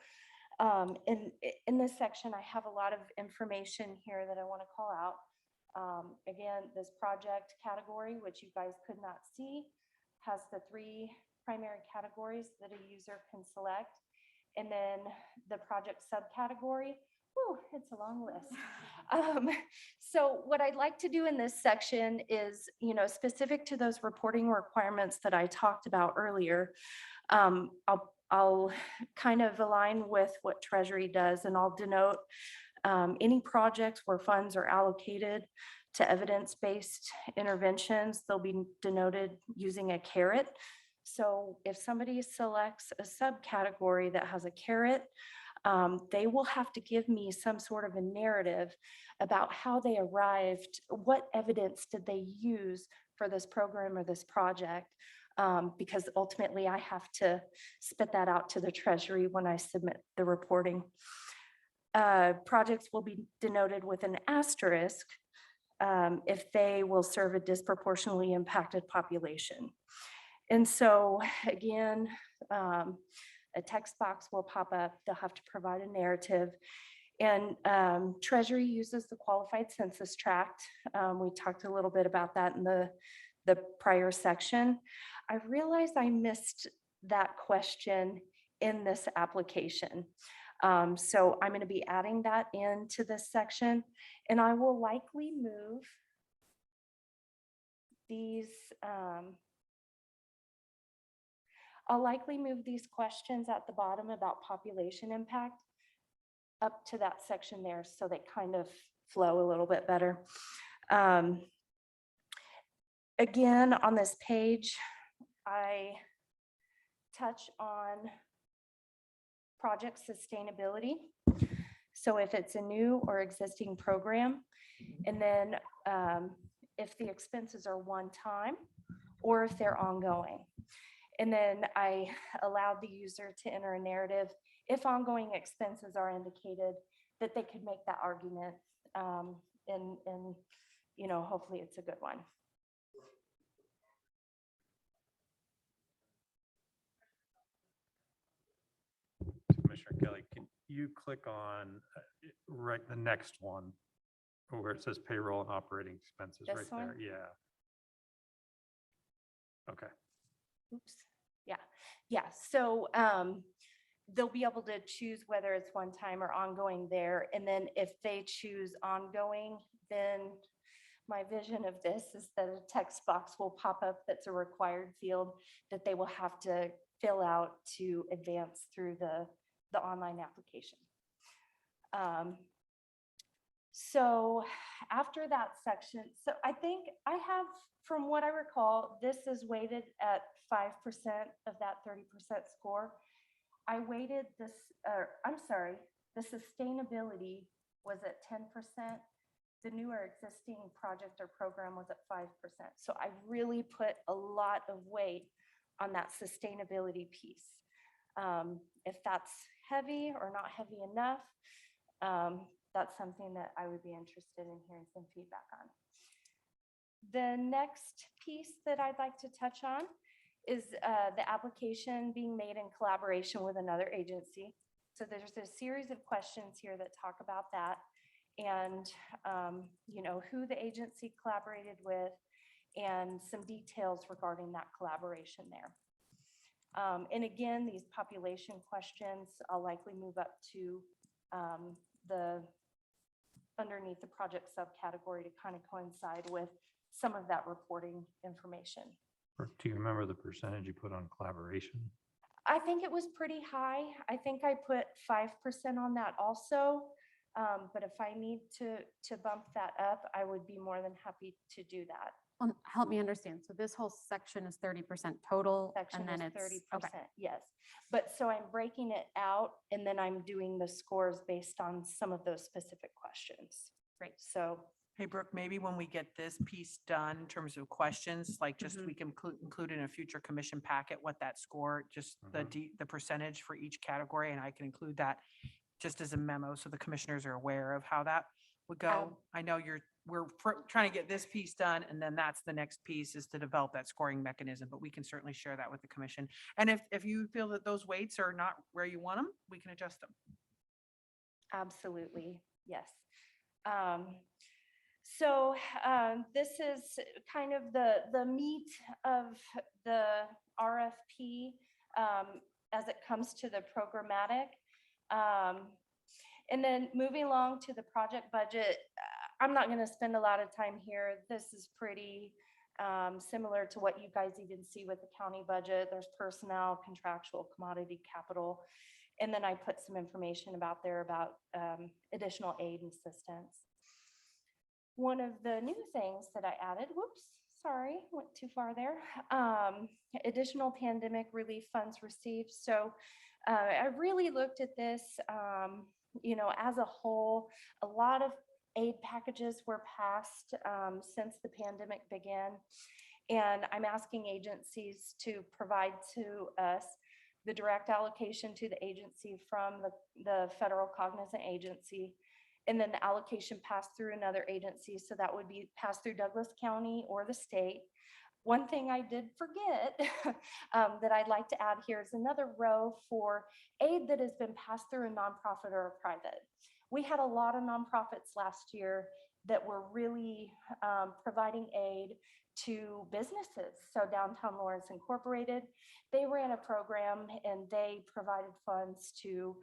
In this section, I have a lot of information here that I want to call out. Again, this project category, which you guys could not see, has the 3 primary categories that a user can select. And then the project subcategory, whew, it's a long list. So what I'd like to do in this section is, specific to those reporting requirements that I talked about earlier, I'll kind of align with what Treasury does, and I'll denote any projects where funds are allocated to evidence-based interventions. They'll be denoted using a caret. So if somebody selects a subcategory that has a caret, they will have to give me some sort of a narrative about how they arrived, what evidence did they use for this program or this project, because ultimately I have to spit that out to the Treasury when I submit the reporting. Projects will be denoted with an asterisk if they will serve a disproportionately impacted population. And so again, a text box will pop up. They'll have to provide a narrative. And Treasury uses the qualified census tract. We talked a little bit about that in the prior section. I realized I missed that question in this application. So I'm going to be adding that into this section, and I will likely move these questions at the bottom about population impact up to that section there, so they kind of flow a little bit better. Again, on this page, I touch on project sustainability. So if it's a new or existing program, and then if the expenses are one time or if they're ongoing. And then I allowed the user to enter a narrative if ongoing expenses are indicated, that they could make that argument, and hopefully it's a good one. Commissioner Kelly, can you click on the next one where it says payroll and operating expenses This right one? there? Yeah. Okay. Oops. Yeah. So they'll be able to choose whether it's one time or ongoing there. And then if they choose ongoing, then my vision of this is that a text box will pop up that's a required field that they will have to fill out to advance through the online application. So after that section, so I think I have, from what I recall, this is weighted at 5% of that 30% score. I weighted this, the sustainability was at 10%. The newer existing project or program was at 5%. So I really put a lot of weight on that sustainability piece. If that's heavy or not heavy enough, that's something that I would be interested in hearing some feedback on. The next piece that I'd like to touch on is the application being made in collaboration with another agency. So there's a series of questions here that talk about that, and who the agency collaborated with, and some details regarding that collaboration there. And again, these population questions, I'll likely move up to underneath the project subcategory to kind of coincide with some of that reporting information. Do you remember the percentage you put on collaboration? I think it was pretty high. I think I put 5% on that also. But if I need to bump that up, I would be more than happy to do that. Help me understand. So this whole section is 30% total Section and then is it's 30%, okay. yes. But so I'm breaking it out and then I'm doing the scores based on some of those specific questions. Great. So Hey, Brooke, maybe when we get this piece done in terms of questions, like just Mhm. we can include in a future commission packet what that score, just the percentage for each category, and I can include that just as a memo so the commissioners are aware of how that would go. I know we're trying to get this piece done, and then that's the next piece is to develop that scoring mechanism, but we can certainly share that with the commission. And if you feel that those weights are not where you want them, we can adjust them. absolutely, yes. So this is kind of the meat of the RFP as it comes to the programmatic. And then moving along to the project budget, I'm not going to spend a lot of time here. This is pretty similar to what you guys even see with the county budget. There's personnel, contractual, commodity, capital. And then I put some information about there about additional aid and assistance. One of the new things that I added, whoops, sorry, went too far there. Additional pandemic relief funds received. So I really looked at this, as a whole. A lot of aid packages were passed since the pandemic began. And I'm asking agencies to provide to us the direct allocation to the agency from the federal cognizant agency, and then the allocation passed through another agency. So that would be passed through Douglas County or the state. One thing I did forget that I'd like to add here is another row for aid that has been passed through a nonprofit or a private. We had a lot of nonprofits last year that were really providing aid to businesses. So Downtown Lawrence Incorporated, they ran a program and they provided funds to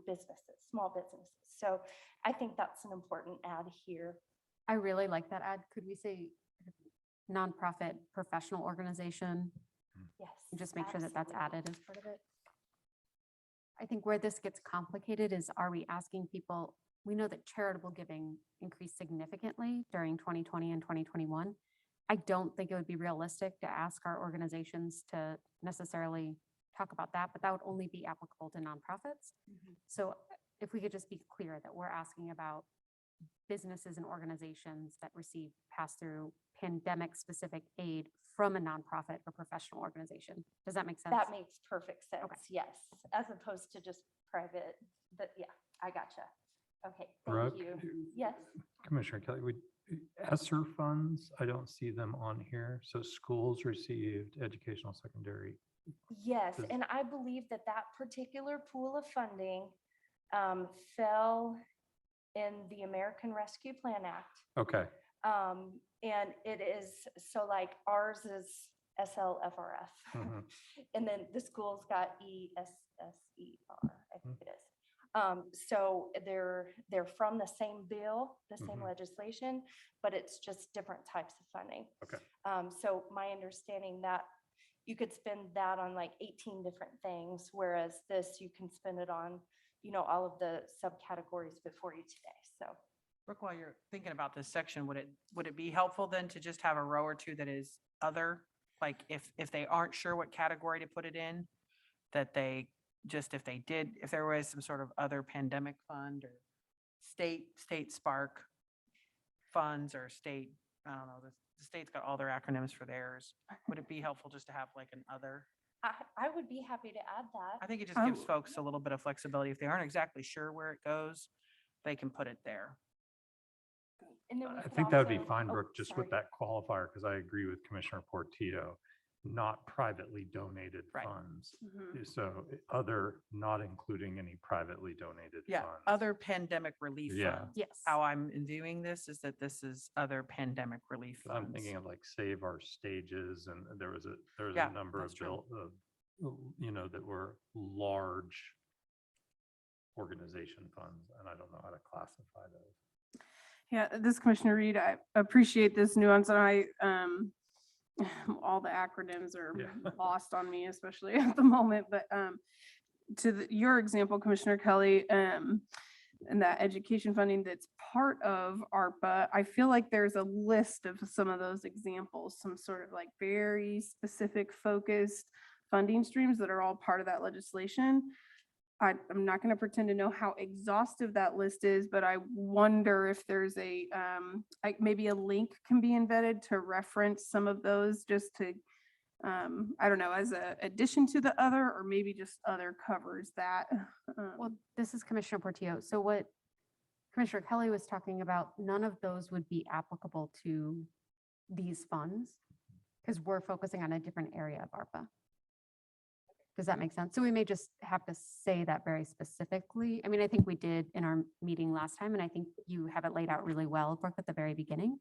businesses, small businesses. So I think that's an important add here. I really like that ad. Could we say nonprofit professional organization? Yes. And just make sure that that's absolutely. added as part of it. I think where this gets complicated is, are we asking people, we know that charitable giving increased significantly during 2020 and 2021. I don't think it would be realistic to ask our organizations to necessarily talk about that, but that would only be applicable to nonprofits. So if we could just be clear that we're asking about businesses and organizations that receive pass-through pandemic-specific aid from a nonprofit or professional organization. Does that make sense? That makes perfect sense. Yes, as opposed to just private. But yeah, I gotcha. Okay, Brooke? thank you. Yes. Commissioner Kelly, ESSER funds, I don't see them on here. So schools received educational secondary. Yes, Does- and I believe that that particular pool of funding fell in the American Rescue Plan Act. Okay, And it is, so like ours is SLFRF. Mhm. And then the school's got ESSER, I think it is. So they're from the same bill, the same Mhm. legislation, but it's just different types of funding. Okay. So my understanding that you could spend that on like 18 different things, whereas this, you can spend it on, all of the subcategories before you today. So Brooke, while you're thinking about this section, would it be helpful then to just have a row or two that is other? Like if they aren't sure what category to put it in, that they just, if there was some sort of other pandemic fund or state spark funds or state, I don't know, the state's got all their acronyms for theirs. Would it be helpful just to have like an other? I would be happy to add that. I think it just gives folks a little bit of flexibility. If they aren't exactly sure where it goes, they can put it there. And then we I could think that would be also- fine, oh, Brooke, just with sorry. that qualifier, because I agree with Commissioner Portillo, not privately donated Right. funds. Mhm. So other, not including any privately donated Yeah, funds. other pandemic relief Yeah. funds. Yes. How I'm viewing this is that this is other pandemic relief 'Cause I'm funds. thinking of like Save Our Stages, and there was Yeah, a number that's of true. that were large organization funds, and I don't know how to classify those. Yeah, this Commissioner Reed, I appreciate this nuance, and all the acronyms are Yeah. lost on me, especially at the moment, but your example, Commissioner Kelly, and that education funding that's part of ARPA, I feel like there's a list of some of those examples, some sort of like very specific focused funding streams that are all part of that legislation. I'm not going to pretend to know how exhaustive that list is, but I wonder if there's a, like maybe a link can be embedded to reference some of those just to, I don't know, as a addition to the other, or maybe just other covers that. Well, this is Commissioner Portillo. So what Commissioner Kelly was talking about, none of those would be applicable to these funds because we're focusing on a different area of ARPA. Does that make sense? So we may just have to say that very specifically. I mean, I think we did in our meeting last time, and I think you have it laid out really well, Brooke, at the very beginning.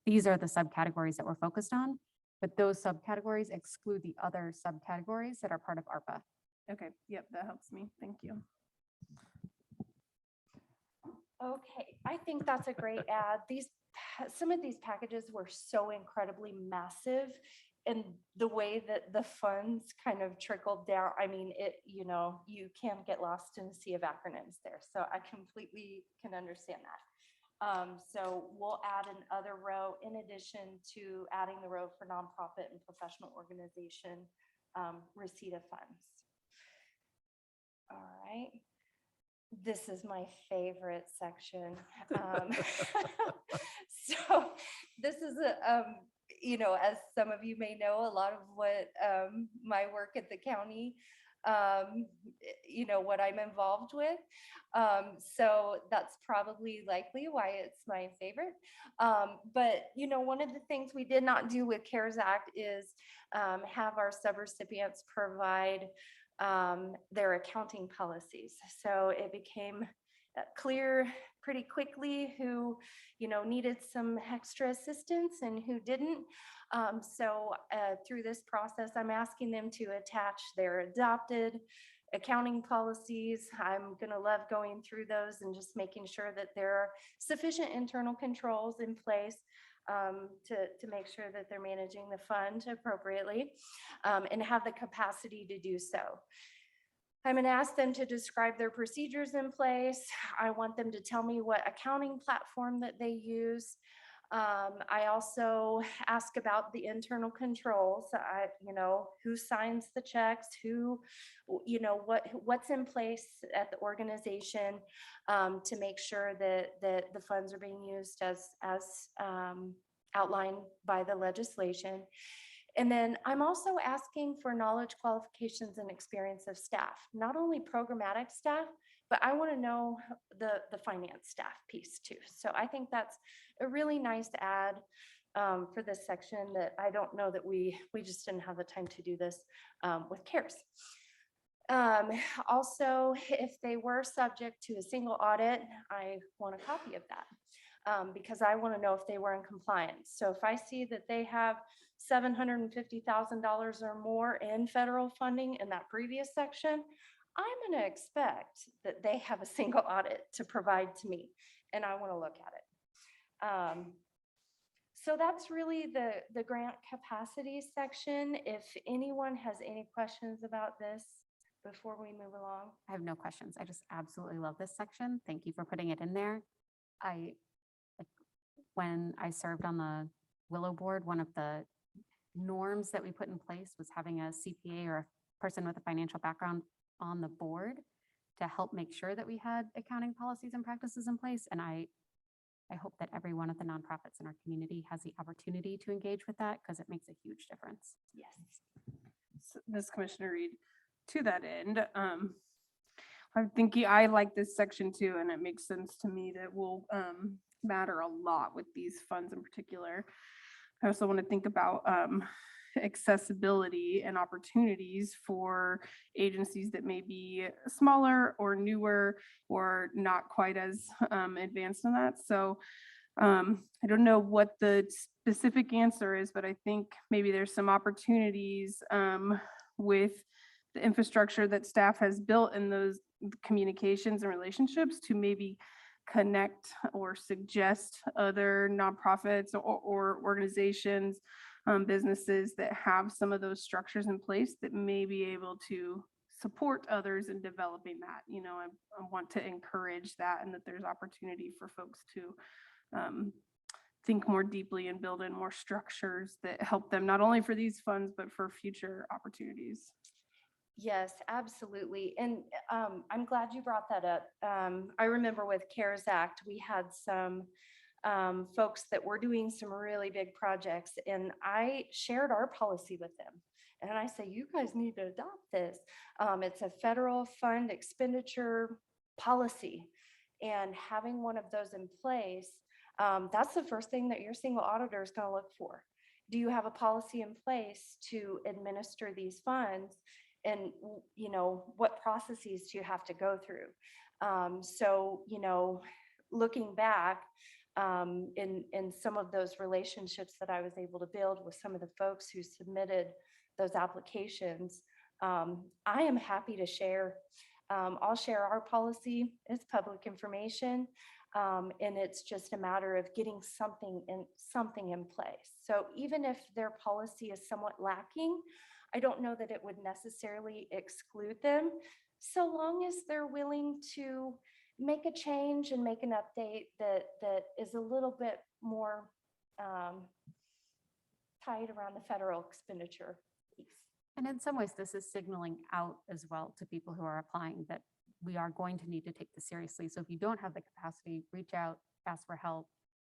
These are the subcategories that we're focused on, but those subcategories exclude the other subcategories that are part of ARPA. Okay, yep, that helps me. Thank you. Okay, I think that's a great ad. Some of these packages were so incredibly massive, and the way that the funds kind of trickled down, I mean, you can get lost in a sea of acronyms there. So I completely can understand that. So we'll add another row in addition to adding the row for nonprofit and professional organization receipt of funds. All right. This is my favorite section. So this is as some of you may know, a lot of what my work at the county, what I'm involved with. So that's probably likely why it's my favorite. But one of the things we did not do with CARES Act is have our subrecipients provide their accounting policies. So it became clear pretty quickly who, needed some extra assistance and who didn't. So through this process, I'm asking them to attach their adopted accounting policies. I'm going to love going through those and just making sure that there are sufficient internal controls in place to make sure that they're managing the fund appropriately and have the capacity to do so. I'm going to ask them to describe their procedures in place. I want them to tell me what accounting platform that they use. I also ask about the internal controls, who signs the checks, what's in place at the organization to make sure that the funds are being used as outlined by the legislation. And then I'm also asking for knowledge, qualifications, and experience of staff, not only programmatic staff, but I want to know the finance staff piece too. So I think that's a really nice add for this section that I don't know that we just didn't have the time to do this with CARES. Also, if they were subject to a single audit, I want a copy of that because I want to know if they were in compliance. So if I see that they have $750,000 or more in federal funding in that previous section, I'm going to expect that they have a single audit to provide to me, and I want to look at it. So that's really the grant capacity section. If anyone has any questions about this before we move along. I have no questions. I just absolutely love this section. Thank you for putting it in there. When I served on the Willow Board, one of the norms that we put in place was having a CPA or a person with a financial background on the board to help make sure that we had accounting policies and practices in place. And I hope that every one of the nonprofits in our community has the opportunity to engage with that because it makes a huge difference. Yes. So, Ms. Commissioner Reed, to that end, I'm thinking I like this section too, and it makes sense to me that will matter a lot with these funds in particular. I also want to think about accessibility and opportunities for agencies that may be smaller or newer or not quite as advanced in that. So I don't know what the specific answer is, but I think maybe there's some opportunities with the infrastructure that staff has built in those communications and relationships to maybe connect or suggest other nonprofits or organizations businesses that have some of those structures in place that may be able to support others in developing that. You know, I want to encourage that, and that there's opportunity for folks to think more deeply and build in more structures that help them not only for these funds, but for future opportunities. Yes, absolutely. And I'm glad you brought that up. I remember with CARES Act, we had some folks that were doing some really big projects, and I shared our policy with them. And I say, you guys need to adopt this. It's a federal fund expenditure policy. And having one of those in place, that's the first thing that your single auditor is going to look for. Do you have a policy in place to administer these funds? And, you know, what processes do you have to go through? So, you know, looking back in some of those relationships that I was able to build with some of the folks who submitted those applications, I am happy to share. I'll share our policy. It's public information. And it's just a matter of getting something in place. So even if their policy is somewhat lacking, I don't know that it would necessarily exclude them, so long as they're willing to make a change and make an update that is a little bit more tied around the federal expenditure piece. And in some ways, this is signaling out as well to people who are applying that we are going to need to take this seriously. So if you don't have the capacity, reach out, ask for help.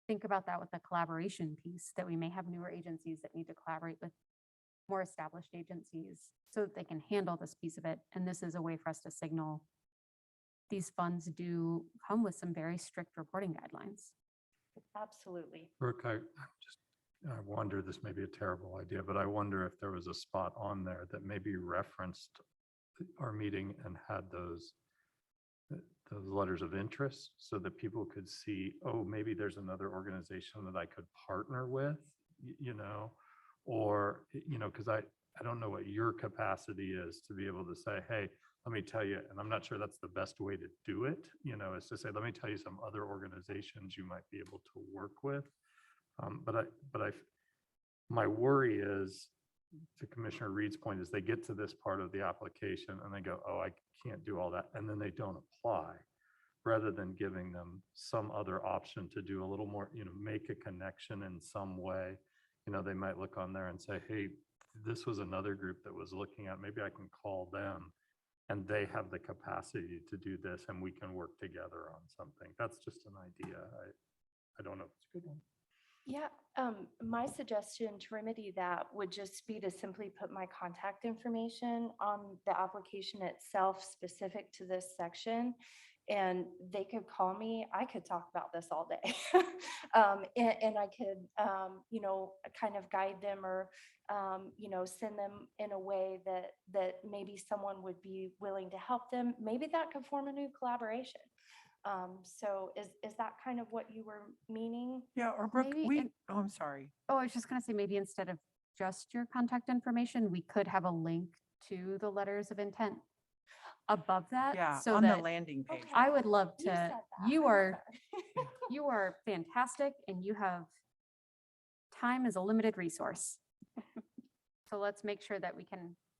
Think about that with the collaboration piece, that we may have newer agencies that need to collaborate with more established agencies so that they can handle this piece of it. And this is a way for us to signal these funds do come with some very strict reporting guidelines. Absolutely. Brooke, I wonder, this may be a terrible idea, but I wonder if there was a spot on there that maybe referenced our meeting and had those letters of interest so that people could see, oh, maybe there's another organization that I could partner with, you know, or, you know, because I don't know what your capacity is to be able to say, hey, let me tell you, and I'm not sure that's the best way to do it, you know, is to say, let me tell you some other organizations you might be able to work with. My worry is, to Commissioner Reed's point, is they get to this part of the application and they go, oh, I can't do all that. And then they don't apply, rather than giving them some other option to do a little more, you know, make a connection in some way. You know, they might look on there and say, hey, this was another group that was looking at, maybe I can call them and they have the capacity to do this and we can work together on something. That's just an idea. I don't know if it's a good one. Yeah, my suggestion to remedy that would just be to simply put my contact information on the application itself specific to this section. And they could call me. I could talk about this all day. And I could, you know, kind of guide them or, you know, send them in a way that maybe someone would be willing to help them. Maybe that could form a new collaboration. So is that kind of what you were meaning? Yeah, or Brooke, Maybe I'm sorry. Oh, I was just going to say, maybe instead of just your contact information, we could have a link to the letters of intent above that. Yeah, so on the that landing page. Okay. I would love You said to, that. you I are, said. you are fantastic and you have, time is a limited resource. So let's make sure that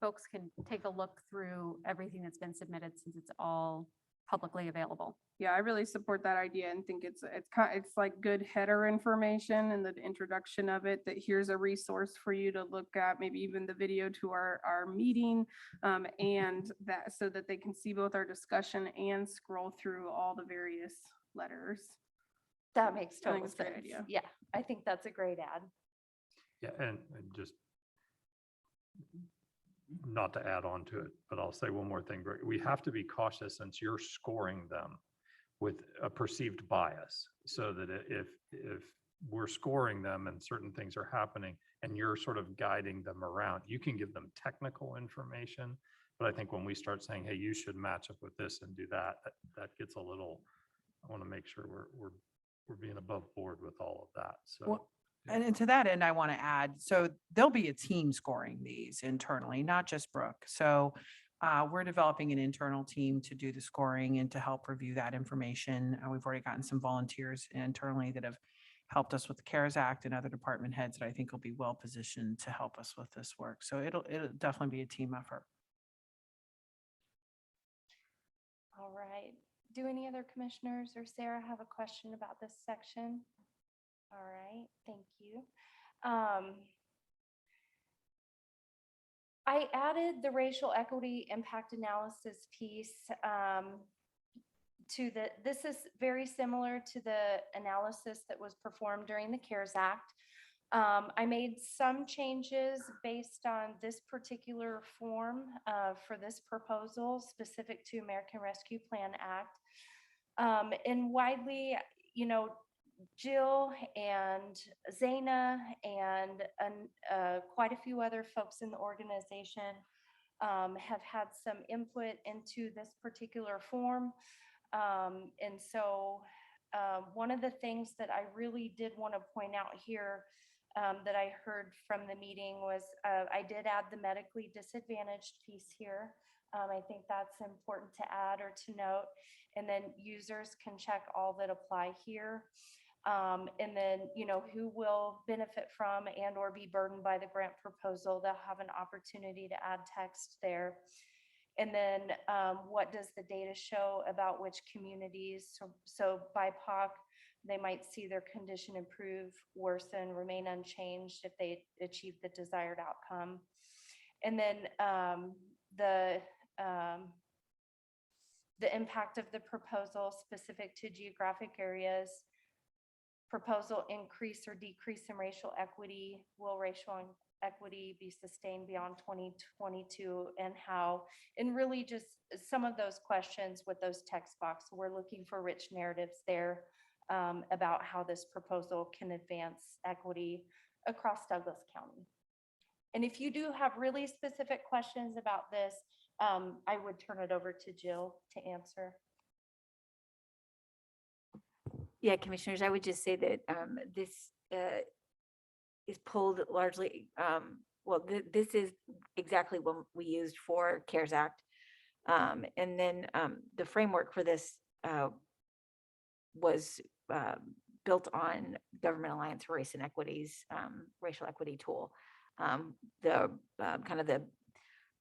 folks can take a look through everything that's been submitted, since it's all publicly available. Yeah, I really support that idea and think it's like good header information and the introduction of it, that here's a resource for you to look at, maybe even the video to our meeting, and that so that they can see both our discussion and scroll through all the various letters. That makes I think total it's a great sense. idea. Yeah, I think that's a great ad. Yeah, and just not to add on to it, but I'll say one more thing. Greg. We have to be cautious, since you're scoring them with a perceived bias, so that if we're scoring them and certain things are happening and you're sort of guiding them around, you can give them technical information. But I think when we start saying, hey, you should match up with this and do that, that gets a little, I want to make sure we're being above board with all of that. So. Well, and to that end, I want to add, so there'll be a team scoring these internally, not just Brooke. So we're developing an internal team to do the scoring and to help review that information. We've already gotten some volunteers internally that have helped us with the CARES Act and other department heads that I think will be well positioned to help us with this work. So it'll definitely be a team effort. All right. Do any other commissioners or Sarah have a question about this section? All right, thank you. I added the racial equity impact analysis piece this is very similar to the analysis that was performed during the CARES Act. I made some changes based on this particular form for this proposal specific to American Rescue Plan Act. And widely, Jill and Zaina and quite a few other folks in the organization have had some input into this particular form. And so one of the things that I really did want to point out here that I heard from the meeting was I did add the medically disadvantaged piece here. I think that's important to add or to note. And then users can check all that apply here. And then, who will benefit from and or be burdened by the grant proposal, they'll have an opportunity to add text there. And then what does the data show about which communities? So BIPOC, they might see their condition improve, worsen, remain unchanged if they achieve the desired outcome. And then the impact of the proposal specific to geographic areas, proposal increase or decrease in racial equity, will racial equity be sustained beyond 2022, and how, and really just some of those questions with those text boxes. We're looking for rich narratives there about how this proposal can advance equity across Douglas County. And if you do have really specific questions about this, I would turn it over to Jill to answer. Yeah, commissioners, I would just say that this is pulled largely, this is exactly what we used for CARES Act. And then the framework for this was built on Government Alliance for Race and Equity's racial equity tool. The kind of the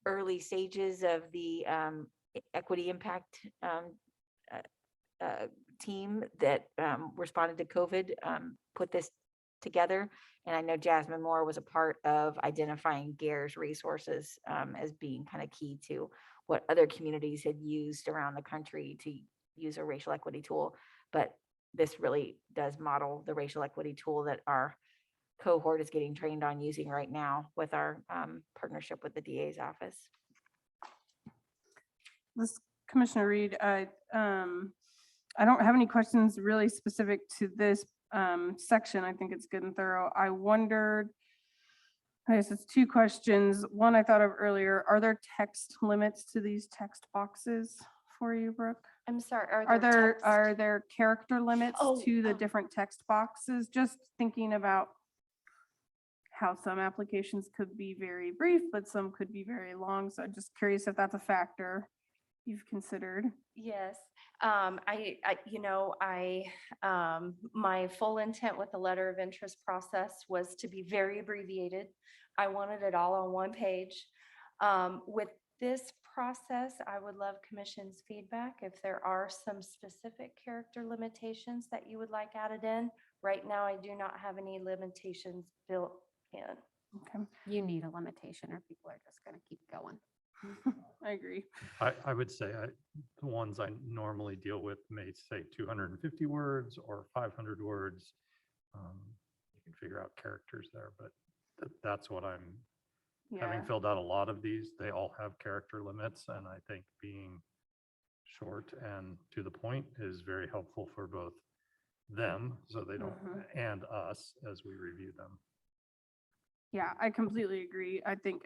early stages of the equity impact team that responded to COVID put this together. And I know Jasmine Moore was a part of identifying GARE's resources as being kind of key to what other communities had used around the country to use a racial equity tool. But this really does model the racial equity tool that our cohort is getting trained on using right now with our partnership with the DA's office. This Commissioner Reed, I don't have any questions really specific to this section. I think it's good and thorough. I wondered, I guess it's two questions. One I thought of earlier, are there text limits to these text boxes for you, Brooke? I'm sorry, Are there character limits Oh, to the different text boxes? Just thinking about how some applications could be very brief, but some could be very long. So I'm just curious if that's a factor you've considered. Yes, my full intent with the letter of interest process was to be very abbreviated. I wanted it all on one page. With this process, I would love commission's feedback if there are some specific character limitations that you would like added in. Right now, I do not have any limitations built in. Okay, You need a limitation or people are just going to keep going. I agree. I would say the ones I normally deal with may say 250 words or 500 words. You can figure out characters there, but that's what I'm having filled out a lot of these. They all have character limits, and I think being short and to the point is very helpful for both them, so they don't, and us as we review them. Yeah, I completely agree. I think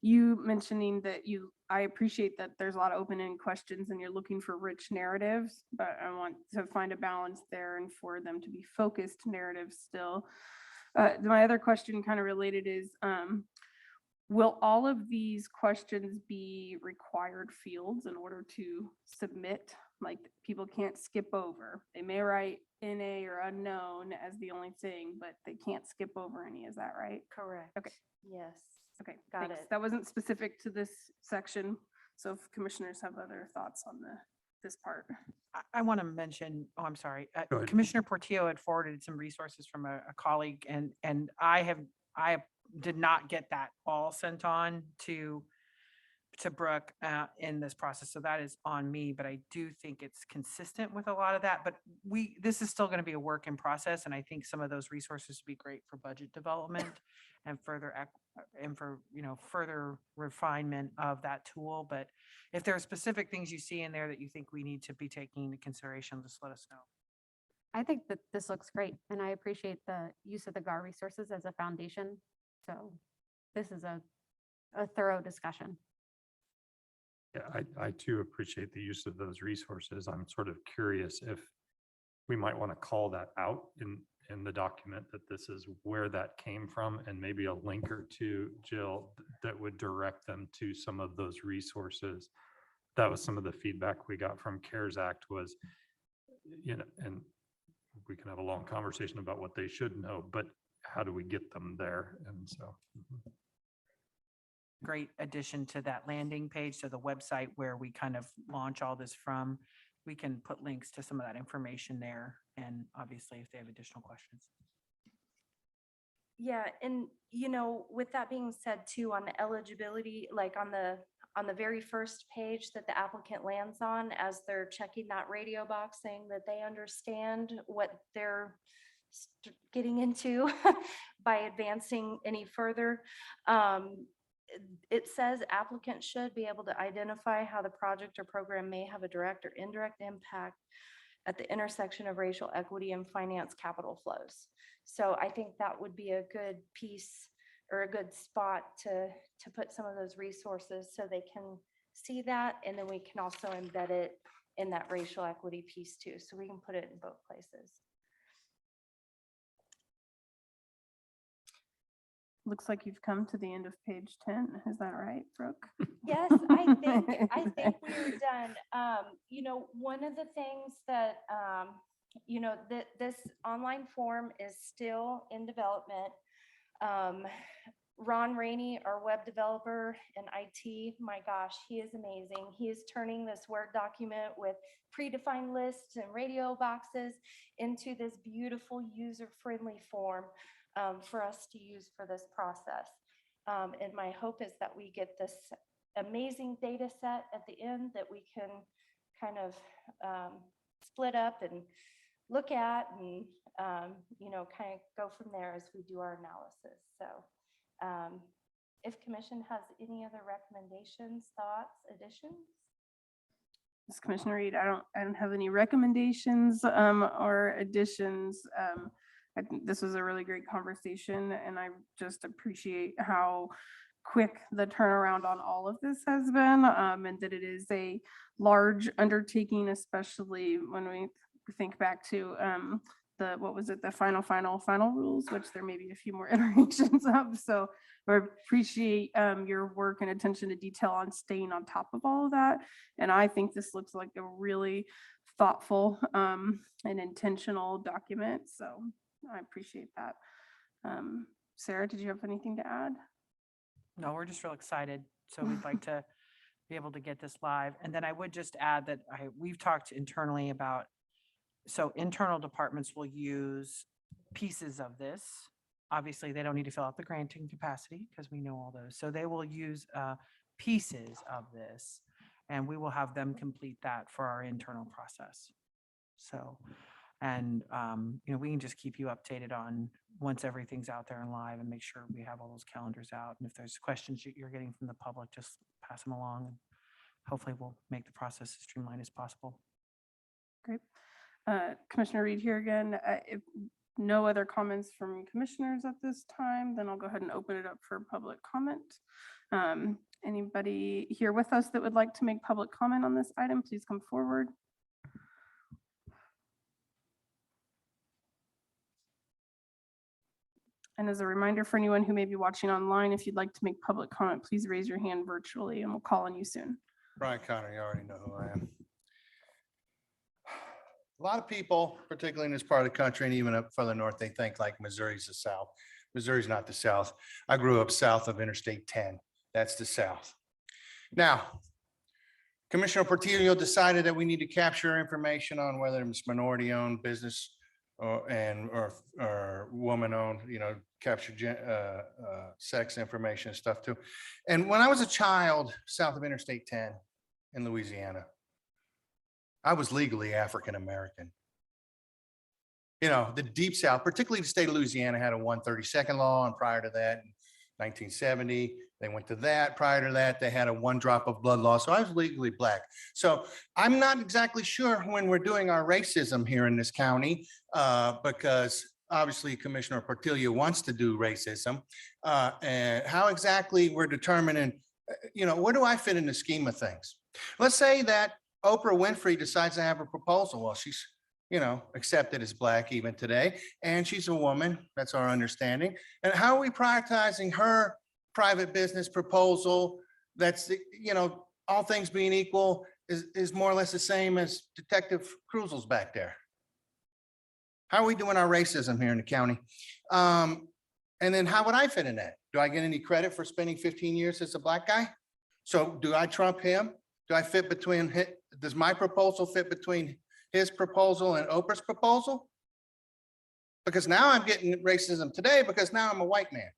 you mentioning that I appreciate that there's a lot of open-ended questions and you're looking for rich narratives, but I want to find a balance there and for them to be focused narratives still. My other question kind of related is, will all of these questions be required fields in order to submit like people can't skip over. They may write NA or unknown as the only thing, but they can't skip over any. Is that right? Correct. Okay. Yes. Okay, Got thanks. it. That wasn't specific to this section. So if commissioners have other thoughts on this part. I want to mention, oh, I'm sorry. Go ahead. Commissioner Portillo had forwarded some resources from a colleague and I did not get that all sent on to Brooke in this process. So that is on me, but I do think it's consistent with a lot of that. But this is still going to be a work in process. And I think some of those resources would be great for budget development and further further refinement of that tool. But if there are specific things you see in there that you think we need to be taking into consideration, just let us know. I think that this looks great, and I appreciate the use of the GAR resources as a foundation. So this is a thorough discussion. Yeah, I too appreciate the use of those resources. I'm sort of curious if we might want to call that out in the document, that this is where that came from, and maybe a link or two, Jill, that would direct them to some of those resources. That was some of the feedback we got from CARES Act was, and we can have a long conversation about what they should know, but how do we get them there? And so. Great addition to that landing page, to the website where we kind of launch all this from. We can put links to some of that information there. And obviously, if they have additional questions. Yeah, and with that being said too, on the eligibility, like on the very first page that the applicant lands on, as they're checking that radio box saying that they understand what they're getting into by advancing any further. It says applicant should be able to identify how the project or program may have a direct or indirect impact at the intersection of racial equity and finance capital flows. So I think that would be a good piece or a good spot to put some of those resources so they can see that. And then we can also embed it in that racial equity piece too. So we can put it in both places. Looks like you've come to the end of page 10. Is that right, Brooke? Yes, I think we're done. One of the things that, this online form is still in development. Ron Rainey, our web developer and IT, my gosh, he is amazing. He is turning this Word document with predefined lists and radio boxes into this beautiful user-friendly form for us to use for this process. And my hope is that we get this amazing data set at the end that we can kind of split up and look at and, kind of go from there as we do our analysis. So if commission has any other recommendations, thoughts, additions? This Commissioner Reed, I don't have any recommendations or additions. I think this was a really great conversation, and I just appreciate how quick the turnaround on all of this has been, and that it is a large undertaking, especially when we think back to the final rules, which there may be a few more iterations of. So I appreciate your work and attention to detail on staying on top of all of that. And I think this looks like a really thoughtful and intentional document. So I appreciate that. Sarah, did you have anything to add? No, we're just real excited. So we'd like to be able to get this live. And then I would just add that we've talked internally about, so internal departments will use pieces of this. Obviously, they don't need to fill out the granting capacity because we know all those. So they will use pieces of this, and we will have them complete that for our internal process. So, and we can just keep you updated on once everything's out there and live, and make sure we have all those calendars out. And if there's questions you're getting from the public, just pass them along. And hopefully we'll make the process as streamlined as possible. Great. Commissioner Reed here again. If no other comments from commissioners at this time, then I'll go ahead and open it up for public comment. Anybody here with us that would like to make public comment on this item, please come forward. And as a reminder for anyone who may be watching online, if you'd like to make public comment, please raise your hand virtually and we'll call on you soon. Brian Connor, you already know who I am. lot of people, particularly in this part of the country and even up further north, they think like Missouri's the South. Missouri's not the South. I grew up south of Interstate 10. That's the South. Now, Commissioner Portillo decided that we need to capture information on whether it's minority-owned business or woman-owned, capture sex information and stuff too. And when I was a child south of Interstate 10 in Louisiana, I was legally African-American. The Deep South, particularly the state of Louisiana, had a 132nd law, and prior to that, in 1970, they went to that. Prior to that, they had a 1 drop of blood law. So I was legally Black. So I'm not exactly sure when we're doing our racism here in this county, because obviously Commissioner Portillo wants to do racism, and how exactly we're determining, where do I fit in the scheme of things? Let's say that Oprah Winfrey decides to have a proposal. Well, she's, accepted as Black even today, and she's a woman. That's our understanding. And how are we prioritizing her private business proposal? That's, all things being equal, is more or less the same as Detective Cruzel's back there. How are we doing our racism here in the county? And then how would I fit in that? Do I get any credit for spending 15 years as a Black guy? So do I trump him? Do I fit between, does my proposal fit between his proposal and Oprah's proposal? Because now I'm getting racism today because now I'm a white man.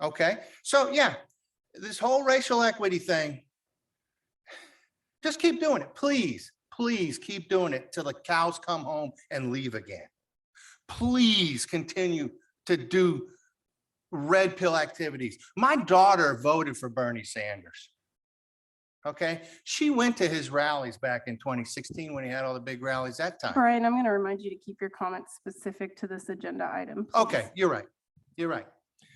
Okay, so yeah, this whole racial equity thing, just keep doing it. Please, please keep doing it till the cows come home and leave again. Please continue to do red pill activities. My daughter voted for Bernie Sanders. Okay, she went to his rallies back in 2016 when he had all the big rallies that time. Brian, I'm going to remind you to keep your comments specific to this agenda item. Please. Okay, you're right. You're right.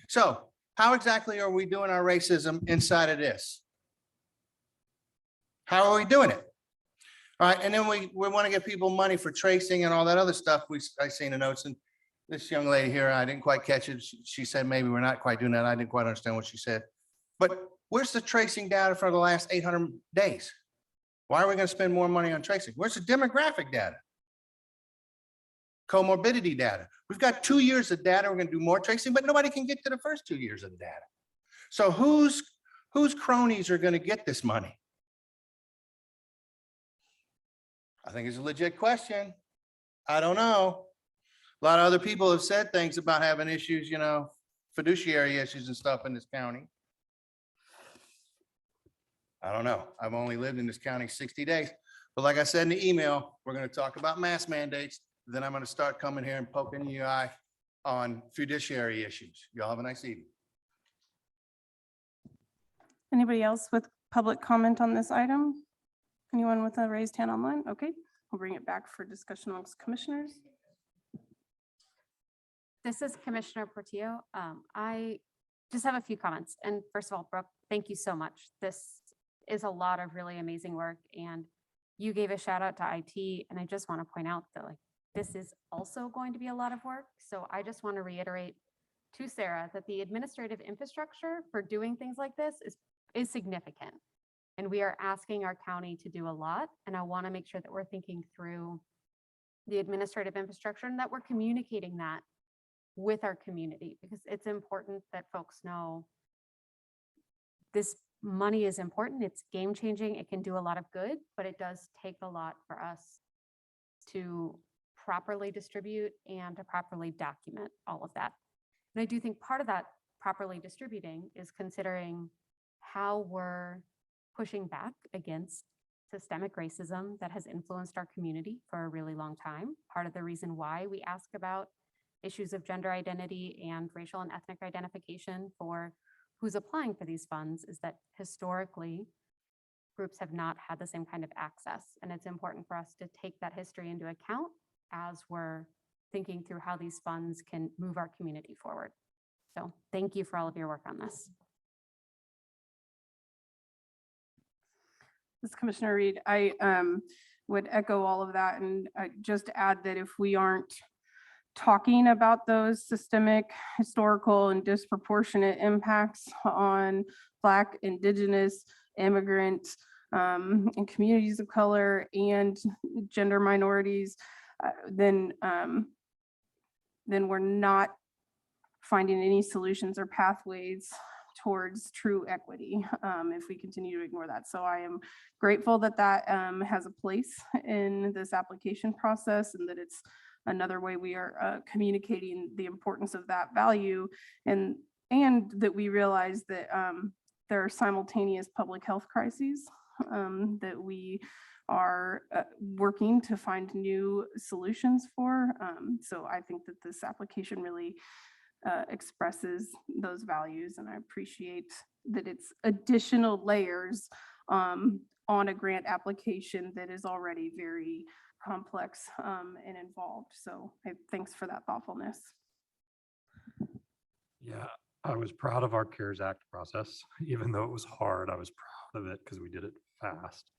So how exactly are we doing our racism inside of this? How are we doing it? All right, and then we want to get people money for tracing and all that other stuff. I seen the notes, and this young lady here, I didn't quite catch it. She said maybe we're not quite doing that. I didn't quite understand what she said. But where's the tracing data for the last 800 days? Why are we going to spend more money on tracing? Where's the demographic data? Comorbidity data. We've got 2 years of data. We're going to do more tracing, but nobody can get to the first 2 years of the data. So whose cronies are going to get this money? I think it's a legit question. I don't know. A lot of other people have said things about having issues, fiduciary issues and stuff in this county. I don't know. I've only lived in this county 60 days. But like I said in the email, we're going to talk about mask mandates. Then I'm going to start coming here and poking you eye on fiduciary issues. Y'all have a nice evening. Anybody else with public comment on this item? Anyone with a raised hand online? Okay, we'll bring it back for discussion amongst commissioners. This is Commissioner Portillo. I just have a few comments. And first of all, Brooke, thank you so much. This is a lot of really amazing work, and you gave a shout out to IT. And I just want to point out that this is also going to be a lot of work. So I just want to reiterate to Sarah that the administrative infrastructure for doing things like this is significant. And we are asking our county to do a lot. And I want to make sure that we're thinking through the administrative infrastructure and that we're communicating that with our community, because it's important that folks know this money is important. It's game changing. It can do a lot of good, but it does take a lot for us to properly distribute and to properly document all of that. And I do think part of that properly distributing is considering how we're pushing back against systemic racism that has influenced our community for a really long time. Part of the reason why we ask about issues of gender identity and racial and ethnic identification for who's applying for these funds is that historically groups have not had the same kind of access. And it's important for us to take that history into account as we're thinking through how these funds can move our community forward. So thank you for all of your work on this. This is Commissioner Reed. I would echo all of that and just add that if we aren't talking about those systemic, historical, and disproportionate impacts on Black, Indigenous, immigrant, and communities of color and gender minorities, then we're not finding any solutions or pathways towards true equity if we continue to ignore that. So I am grateful that that has a place in this application process, and that it's another way we are communicating the importance of that value, and that we realize that there are simultaneous public health crises that we are working to find new solutions for. So I think that this application really expresses those values, and I appreciate that it's additional layers on a grant application that is already very complex and involved. So thanks for that thoughtfulness. Yeah, I was proud of our CARES Act process. Even though it was hard, I was proud of it because we did it fast.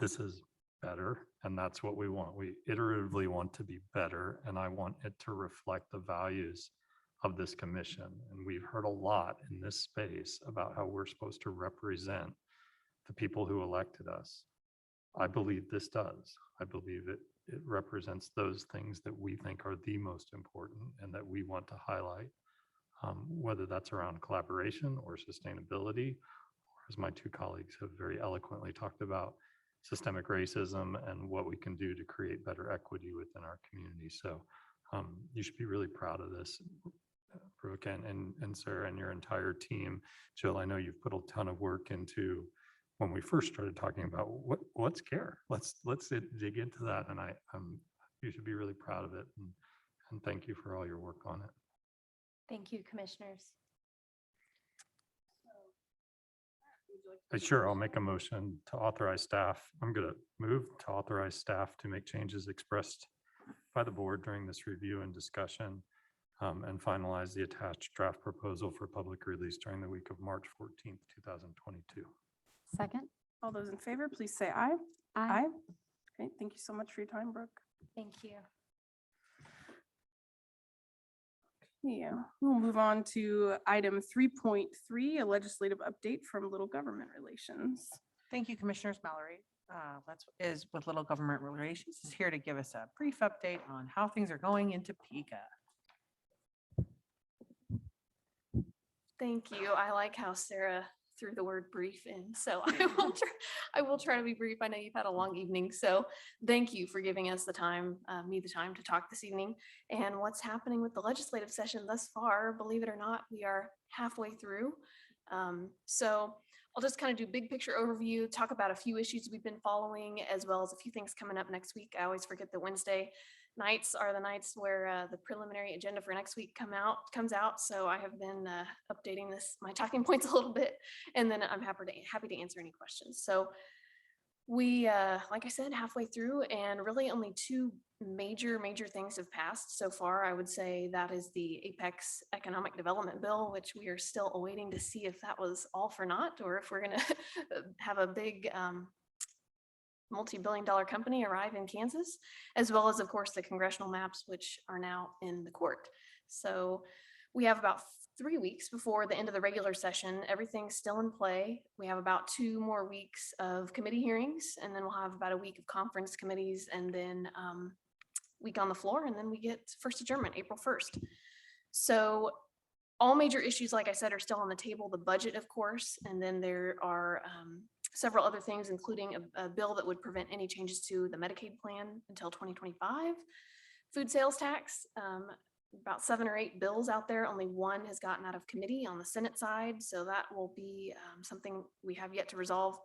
This is better, and that's what we want. We iteratively want to be better, and I want it to reflect the values of this commission. And we've heard a lot in this space about how we're supposed to represent the people who elected us. I believe this does. I believe it represents those things that we think are the most important and that we want to highlight, whether that's around collaboration or sustainability, or as my two colleagues have very eloquently talked about, systemic racism and what we can do to create better equity within our community. So you should be really proud of this, Brooke and Sarah and your entire team. Jill, I know you've put a ton of work into when we first started talking about what's CARE. Let's dig into that, and you should be really proud of it, and thank you for all your work on it. Thank you, commissioners. Sure, I'll make a motion to authorize staff. I'm going to move to authorize staff to make changes expressed by the board during this review and discussion, and finalize the attached draft proposal for public release during the week of March 14th, 2022. Second. All those in favor, please say aye. Aye. Okay, thank you so much for your time, Brooke. Thank you. Yeah, we'll move on to item 3.3, a legislative update from Little Government Relations. Thank you, Commissioners. Mallory is with Little Government Relations, is here to give us a brief update on how things are going in Topeka. Thank you. I like how Sarah threw the word brief in, so I will try to be brief. I know you've had a long evening, so thank you for giving us the time, me the time to talk this evening. And what's happening with the legislative session thus far, believe it or not, we are halfway through. So I'll just kind of do big picture overview, talk about a few issues we've been following, as well as a few things coming up next week. I always forget that Wednesday nights are the nights where the preliminary agenda for next week comes out. So I have been updating my talking points a little bit, and then I'm happy to answer any questions. So we, like I said, halfway through, and really only two major things have passed so far. I would say that is the Apex Economic Development Bill, which we are still awaiting to see if that was all for naught, or if we're going to have a big multi-billion-dollar company arrive in Kansas, as well as, of course, the congressional maps, which are now in the court. So we have about 3 weeks before the end of the regular session. Everything's still in play. We have about 2 more weeks of committee hearings, and then we'll have about a week of conference committees, and then week on the floor, and then we get first adjournment April 1st. So all major issues, like I said, are still on the table. The budget, of course, and then there are several other things, including a bill that would prevent any changes to the Medicaid plan until 2025. Food sales tax, about 7 or 8 bills out there. Only one has gotten out of committee on the Senate side. So that will be something we have yet to resolve.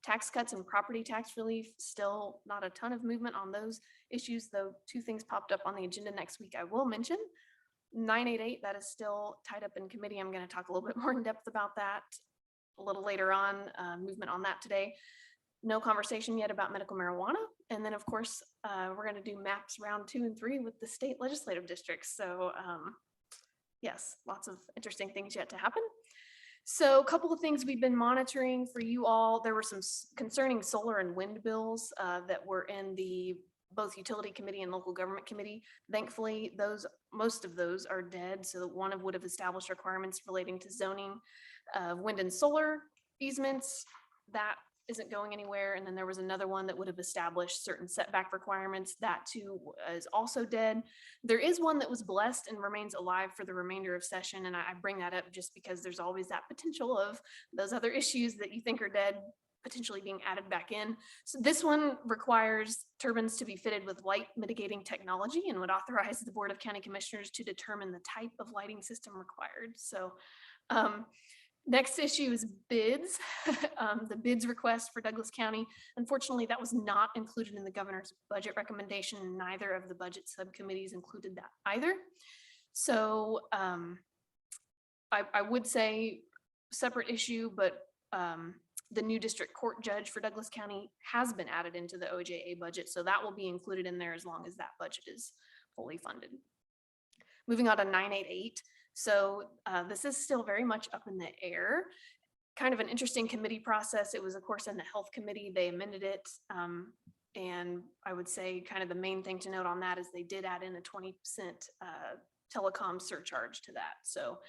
Tax cuts and property tax relief, still not a ton of movement on those issues, though 2 things popped up on the agenda next week I will mention. 988, that is still tied up in committee. I'm going to talk a little bit more in depth about that a little later on, movement on that today. No conversation yet about medical marijuana. And then, of course, we're going to do maps round 2 and 3 with the state legislative districts. So yes, lots of interesting things yet to happen. So a couple of things we've been monitoring for you all. There were some concerning solar and wind bills that were in the both utility committee and local government committee. Thankfully, most of those are dead. So one would have established requirements relating to zoning wind and solar easements. That isn't going anywhere. And then there was another one that would have established certain setback requirements. That too is also dead. There is one that was blessed and remains alive for the remainder of session. And I bring that up just because there's always that potential of those other issues that you think are dead potentially being added back in. So this one requires turbines to be fitted with light mitigating technology and would authorize the Board of County Commissioners to determine the type of lighting system required. So next issue is bids. The bids request for Douglas County. Unfortunately, that was not included in the governor's budget recommendation. And neither of the budget subcommittees included that either. So I would say separate issue, but the new district court judge for Douglas County has been added into the OJA budget. So that will be included in there as long as that budget is fully funded. Moving on to 988. So this is still very much up in the air. Kind of an interesting committee process. It was, of course, in the health committee. They amended it. And I would say kind of the main thing to note on that is they did add in a 20% telecom surcharge to that. So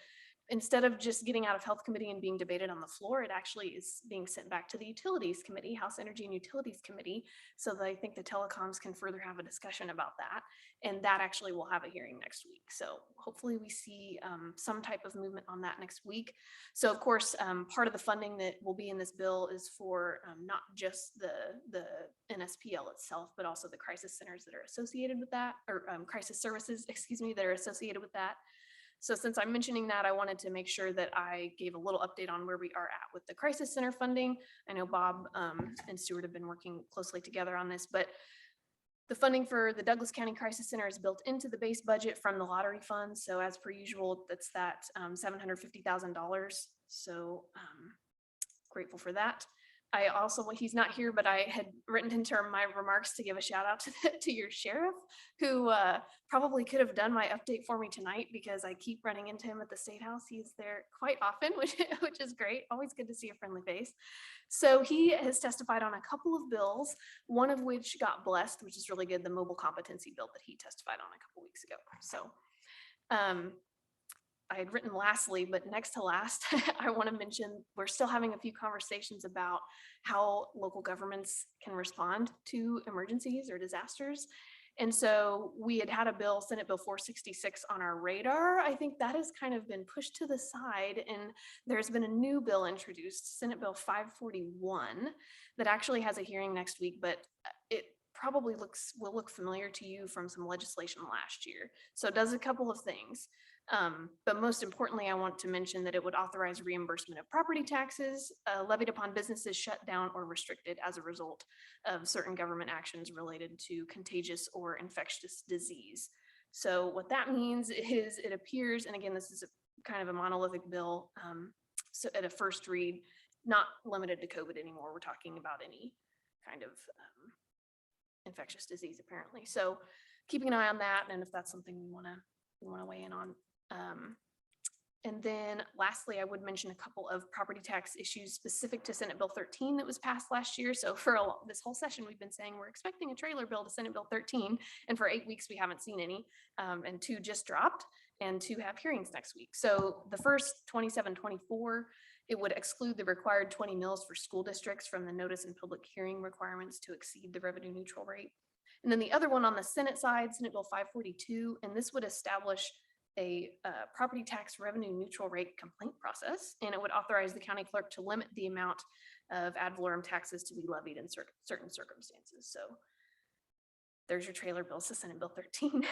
instead of just getting out of health committee and being debated on the floor, it actually is being sent back to the utilities committee, House Energy and Utilities Committee. So that I think the telecoms can further have a discussion about that. And that actually will have a hearing next week. So hopefully we see some type of movement on that next week. So of course, part of the funding that will be in this bill is for not just the NSPL itself, but also the crisis centers that are associated with that, or crisis services, excuse me, that are associated with that. So since I'm mentioning that, I wanted to make sure that I gave a little update on where we are at with the crisis center funding. I know Bob and Stuart have been working closely together on this, but the funding for the Douglas County Crisis Center is built into the base budget from the lottery fund. So as per usual, that's that $750,000. So grateful for that. I also, he's not here, but I had written into my remarks to give a shout out to your sheriff, who probably could have done my update for me tonight because I keep running into him at the State House. He's there quite often, which is great. Always good to see a friendly face. So he has testified on a couple of bills, one of which got blessed, which is really good, the mobile competency bill that he testified on a couple weeks ago. So I had written lastly, but next to last, I want to mention we're still having a few conversations about how local governments can respond to emergencies or disasters. And so we had a bill, Senate Bill 466 on our radar. I think that has kind of been pushed to the side, and there's been a new bill introduced, Senate Bill 541, that actually has a hearing next week, but it probably will look familiar to you from some legislation last year. So it does a couple of things. But most importantly, I want to mention that it would authorize reimbursement of property taxes levied upon businesses shut down or restricted as a result of certain government actions related to contagious or infectious disease. So what that means is it appears, and again, this is kind of a monolithic bill, so at a first read, not limited to COVID anymore. We're talking about any kind of infectious disease apparently. So keeping an eye on that, and if that's something we want to weigh in on. And then lastly, I would mention a couple of property tax issues specific to Senate Bill 13 that was passed last year. So for this whole session, we've been saying we're expecting a trailer bill to Senate Bill 13, and for 8 weeks we haven't seen any, and 2 just dropped, and 2 have hearings next week. So the first 2724, it would exclude the required 20 mills for school districts from the notice and public hearing requirements to exceed the revenue neutral rate. And then the other one on the Senate side, Senate Bill 542, and this would establish a property tax revenue neutral rate complaint process, and it would authorize the county clerk to limit the amount of ad valorem taxes to be levied in certain circumstances. So there's your trailer bills to Senate Bill 13.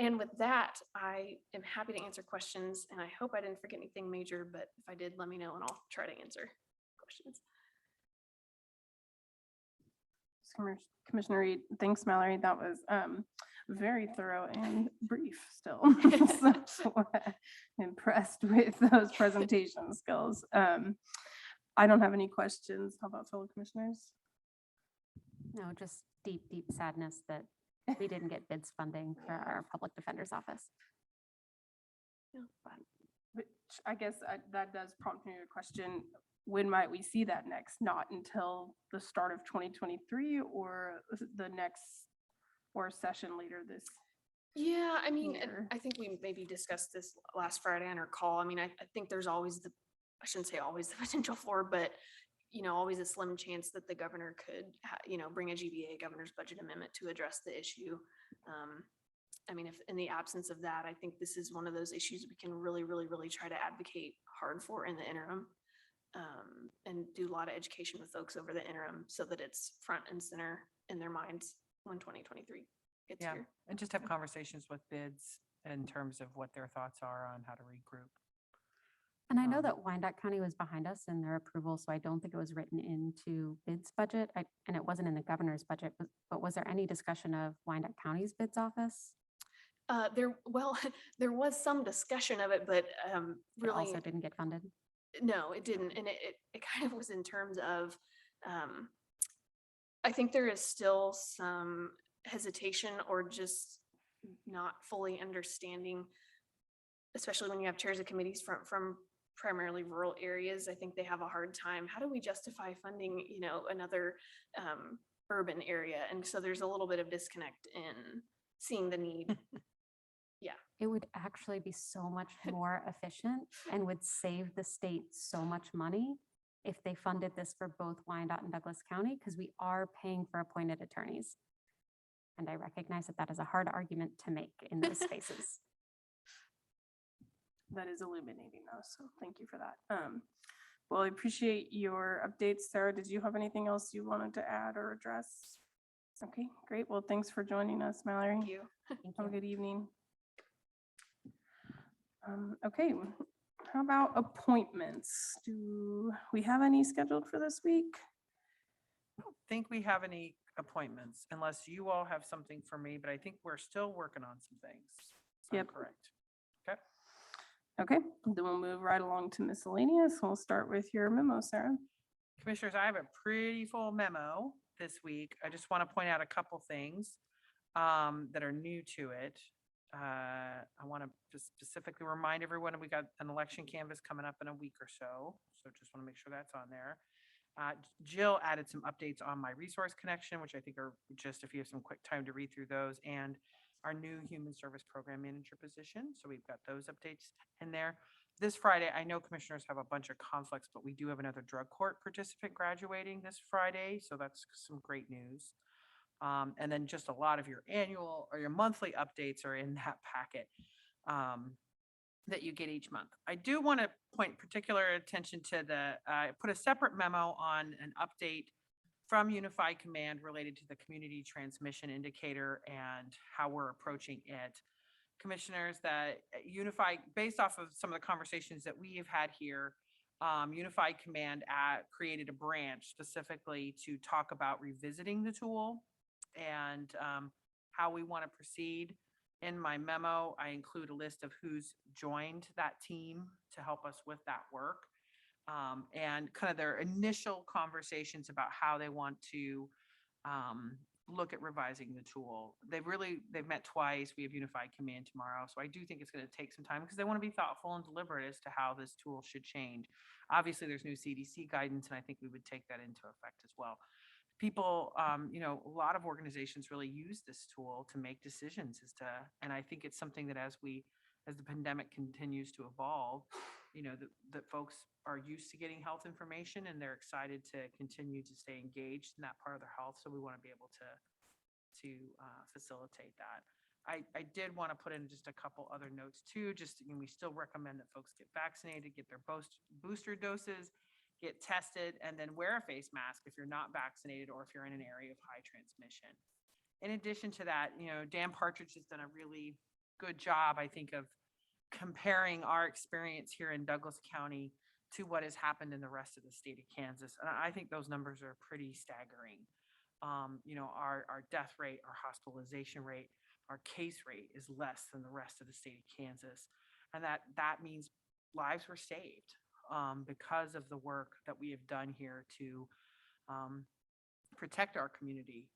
And with that, I am happy to answer questions, and I hope I didn't forget anything major, but if I did, let me know and I'll try to answer questions. Commissioner Reed, thanks, Mallory. That was very thorough and brief still. So impressed with those presentation skills. I don't have any questions. How about fellow commissioners? No, just deep, deep sadness that we didn't get bids funding for our public defender's office. Which I guess that does prompt me to a question. When might we see that next? Not until the start of 2023 or the next or session later this? Yeah, I mean, year? I think we maybe discussed this last Friday on our call. I mean, I think there's always I shouldn't say always the potential for, but always a slim chance that the governor could, bring a GBA, governor's budget amendment, to address the issue. I mean, if in the absence of that, I think this is one of those issues we can really, really, really try to advocate hard for in the interim. And do a lot of education with folks over the interim so that it's front and center in their minds when 2023 gets Yeah, here. and just have conversations with bids in terms of what their thoughts are on how to regroup. And I know Um, that Wyandotte County was behind us in their approval, so I don't think it was written into bids budget. And it wasn't in the governor's budget, but was there any discussion of Wyandotte County's bids office? There was some discussion of it, but It really, also didn't get funded. no, it didn't. And it kind of was in terms of, I think there is still some hesitation or just not fully understanding, especially when you have chairs of committees from primarily rural areas. I think they have a hard time. How do we justify funding, another urban area? And so there's a little bit of disconnect in seeing the need. Yeah. It would actually be so much more efficient and would save the state so much money if they funded this for both Wyandotte and Douglas County, because we are paying for appointed attorneys. And I recognize that that is a hard argument to make in those spaces. That is illuminating though, so thank you for that. Well, I appreciate your updates. Sarah, did you have anything else you wanted to add or address? Okay, great. Well, thanks for joining us, Mallory. Thank you. Thank Have a you. good evening. Okay, how about appointments? Do we have any scheduled for this week? I don't think we have any appointments unless you all have something for me, but I think we're still working on some things. if I'm Yep. Correct. Okay. Okay, then we'll move right along to miscellaneous. We'll start with your memo, Sarah. Commissioners, I have a pretty full memo this week. I just want to point out a couple things that are new to it. I want to just specifically remind everyone, we got an election canvas coming up in a week or so. So just want to make sure that's on there. Jill added some updates on my resource connection, which I think are just, if you have some quick time to read through those, and our new human service program manager position. So we've got those updates in there. This Friday, I know commissioners have a bunch of conflicts, but we do have another drug court participant graduating this Friday. So that's some great news. And then just a lot of your annual or your monthly updates are in that packet that you get each month. I do want to point particular attention to put a separate memo on an update from Unified Command related to the community transmission indicator and how we're approaching it. Commissioners, that Unified, based off of some of the conversations that we have had here, Unified Command created a branch specifically to talk about revisiting the tool and how we want to proceed. In my memo, I include a list of who's joined that team to help us with that work, and kind of their initial conversations about how they want to look at revising the tool. They've met twice. We have Unified Command tomorrow. So I do think it's going to take some time because they want to be thoughtful and deliberate as to how this tool should change. Obviously, there's new CDC guidance, and I think we would take that into effect as well. People, a lot of organizations really use this tool to make decisions and I think it's something that as the pandemic continues to evolve, that folks are used to getting health information and they're excited to continue to stay engaged in that part of their health. So we want to be able to facilitate that. I did want to put in just a couple other notes too. We still recommend that folks get vaccinated, get their booster doses, get tested, and then wear a face mask if you're not vaccinated or if you're in an area of high transmission. In addition to that, Dan Partridge has done a really good job, I think, of comparing our experience here in Douglas County to what has happened in the rest of the state of Kansas. And I think those numbers are pretty staggering. Our death rate, our hospitalization rate, our case rate is less than the rest of the state of Kansas. And that means lives were saved because of the work that we have done here to protect our community.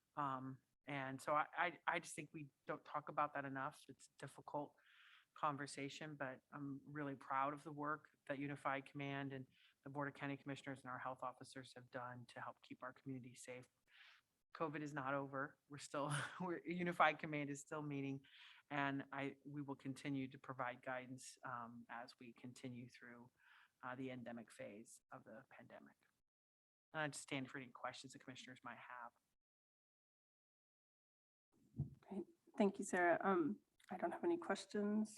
And so I just think we don't talk about that enough. It's a difficult conversation, but I'm really proud of the work that Unified Command and the Board of County Commissioners and our health officers have done to help keep our community safe. COVID is not over. Unified Command is still meeting, and we will continue to provide guidance as we continue through the endemic phase of the pandemic. And I just stand for any questions the commissioners might have. Great. Thank you, Sarah. I don't have any questions.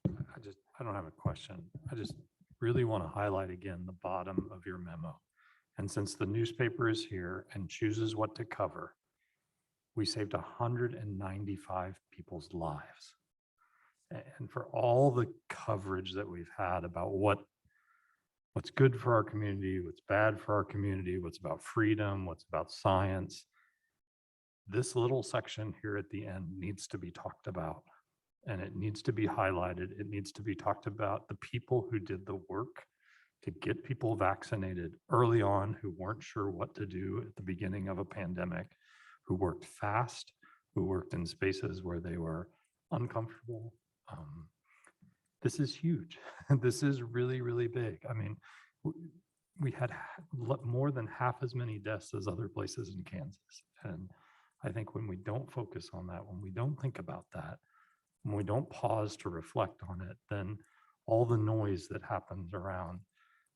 I don't have a question. I just really want to highlight again the bottom of your memo. And since the newspaper is here and chooses what to cover, we saved 195 people's lives. And for all the coverage that we've had about what's good for our community, what's bad for our community, what's about freedom, what's about science, this little section here at the end needs to be talked about. And it needs to be highlighted. It needs to be talked about. The people who did the work to get people vaccinated early on, who weren't sure what to do at the beginning of a pandemic, who worked fast, who worked in spaces where they were uncomfortable. This is huge. This is really, really big. I mean, we had more than half as many deaths as other places in Kansas. And I think when we don't focus on that, when we don't think about that, when we don't pause to reflect on it, then all the noise that happens around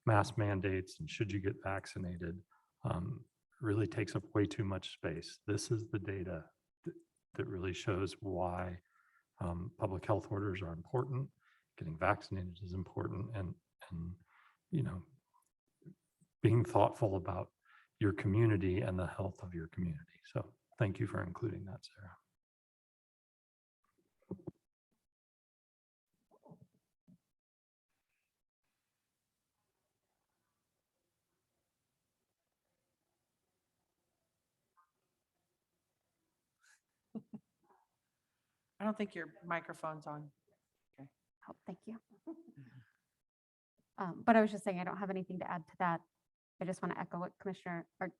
mask mandates and should you get vaccinated really takes up way too much space. This is the data that really shows why public health orders are important. Getting vaccinated is important, and you know, being thoughtful about your community and the health of your community. So thank you for including that, Sarah. I don't think your microphone's on. Oh, thank you. But I was just saying, I don't have anything to add to that. I just want to echo what Commissioner, or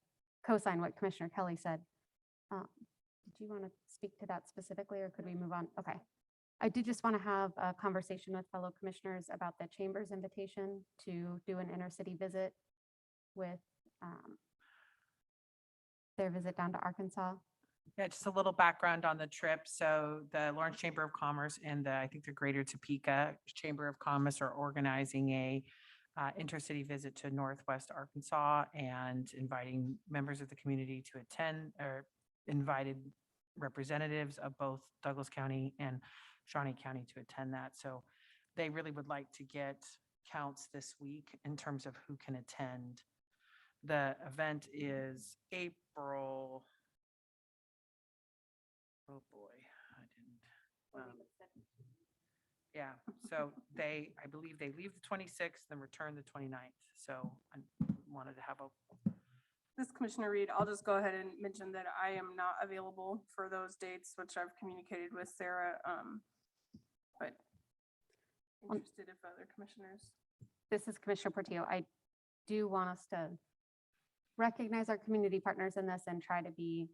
co-sign what Commissioner Kelly said. Did you want to speak to that specifically, or could we move on? Okay. I did just want to have a conversation with fellow commissioners about the chamber's invitation to do an intercity visit with their visit down to Arkansas. Yeah, just a little background on the trip. So the Lawrence Chamber of Commerce and I think the Greater Topeka Chamber of Commerce are organizing a intercity visit to Northwest Arkansas and inviting members of the community to attend, or invited representatives of both Douglas County and Shawnee County to attend that. So they really would like to get counts this week in terms of who can attend. The event is April. Oh boy, I didn't. Yeah, so I believe they leave the 26th and return the 29th. So I wanted to have This is Commissioner Reed, I'll just go ahead and mention that I am not available for those dates, which I've communicated with Sarah. But interested if other commissioners. This is Commissioner Portillo. I do want us to recognize our community partners in this and try to be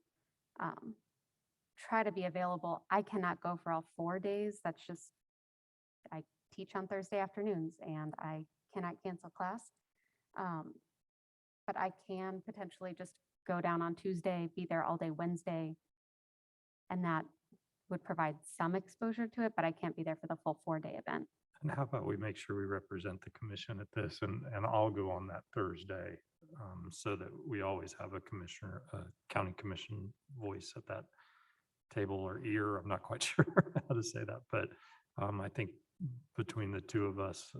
available. I cannot go for all 4 days. That's just, I teach on Thursday afternoons and I cannot cancel class. But I can potentially just go down on Tuesday, be there all day Wednesday. And that would provide some exposure to it, but I can't be there for the full 4-day event. And how about we make sure we represent the commission at this, and I'll go on that Thursday so that we always have a commissioner, a county commission voice at that table or ear. I'm not quite sure how to say that, but I think between the two of us,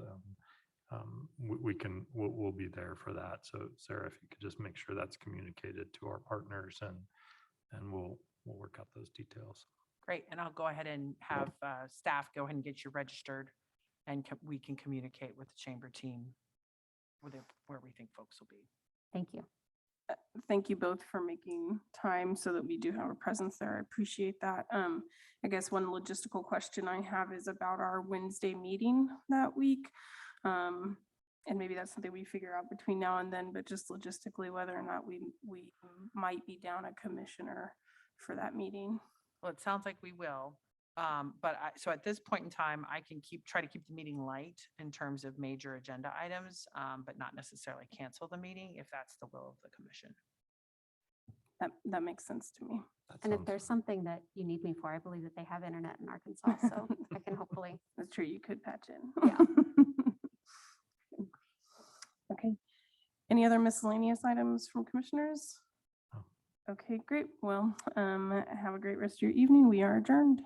we'll be there for that. So Sarah, if you could just make sure that's communicated to our partners, and we'll work out those details. great. And I'll go ahead and have staff go ahead and get you registered, and we can communicate with the chamber team where we think folks will be. Thank you. Thank you both for making time so that we do have a presence there. I appreciate that. I guess one logistical question I have is about our Wednesday meeting that week. And maybe that's something we figure out between now and then, but just logistically, whether or not we might be down a commissioner for that meeting. Well, it sounds like we will. So at this point in time, I can try to keep the meeting light in terms of major agenda items, but not necessarily cancel the meeting if that's the will of the commission. That makes sense to me. And if there's something that you need me for, I believe that they have internet in Arkansas, so I can hopefully. That's true, you could patch in. Yeah. Okay. Any other miscellaneous items from commissioners? No. Okay, great. Well, have a great rest of your evening. We are adjourned.